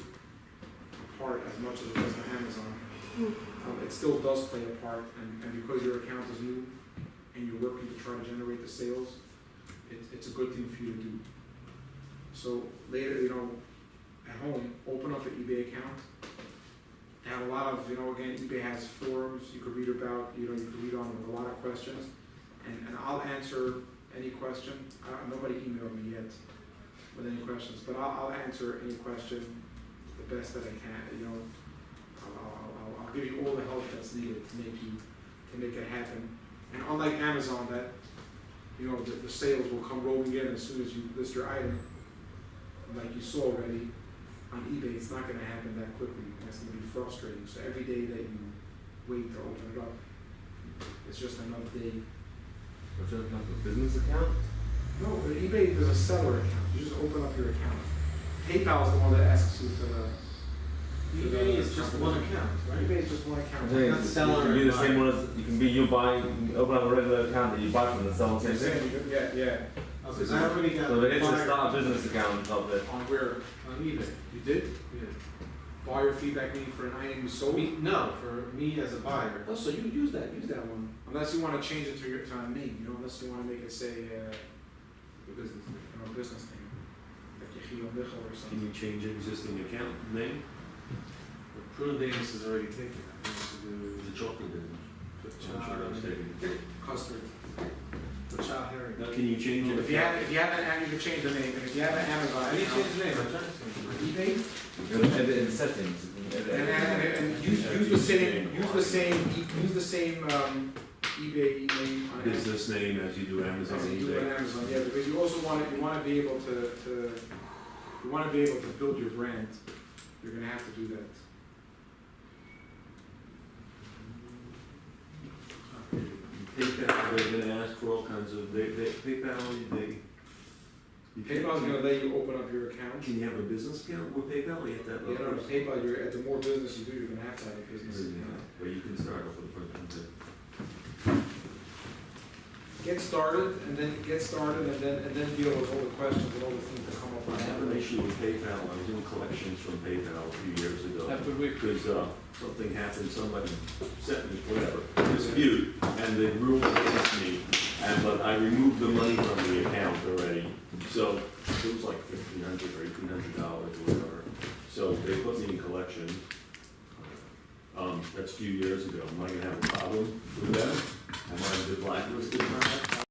part as much as it does on Amazon, it still does play a part, and because your account is new and you're working to try to generate the sales, it's a good thing for you to do. So later, at home, open up an eBay account. They have a lot of, again, eBay has forums you could read about, you could read on with a lot of questions, and I'll answer any question. Nobody emailed me yet with any questions, but I'll answer any question the best that I can. I'll give you all the help that's needed to make it happen. And unlike Amazon, that the sales will come rolling in as soon as you list your item, like you saw already. On eBay, it's not going to happen that quickly. It's going to be frustrating. So every day that you wait to open it up, it's just another day. What's your account? A business account? No, but eBay, there's a seller account. You just open up your account. PayPal is the one that asks you for the. eBay is just one account, right? eBay is just one account. Okay, Not you seller can be and the same one as, you can open up a regular account that you buy from and sell the same thing. Yeah. Because I already got. So it's just buyer not a business account of it. On where? on eBay. You did? Yeah. Buyer feedback meeting for an item you sold? No, for me as a buyer. Oh, so you use that one. Unless you want to change it to a name, unless you want to make it say, The business. business name. Like Yechiel Michel or Can something. you change an existing account name? Prune Davis is already taken. I think to The chocolate business. put I'm sure I'm mistaken. Custard. Chow herring. Now, can you change it? If you have you can change the name, and if you have an Amazon I need to account, change the name, I'm trying to change on the name. eBay, In the settings. and use the same eBay name on Amazon. Business name as you do Amazon. As you do on eBay. Amazon, yeah, because you also want to be able to build your brand. You're gonna have to do that. PayPal, they're gonna ask for all kinds of, PayPal, PayPal's gonna let you open up your account. Can you have a business account with PayPal, or you have to have You know, PayPal, the more business you do, you're gonna have to have a business account. Where you can start off with a person. get started, and then deal with all the questions and all the things that come up. I have an issue with PayPal. I was doing collections from PayPal a few years ago. Because something happened, somebody sent me, whatever, dispute, and they ruled against me. But I removed the money from the account already. So it was like $1,500 or $1,800 or whatever. So they put me in collection. That's a few years ago. Am I gonna have a problem with them? Am I blacklisted for that?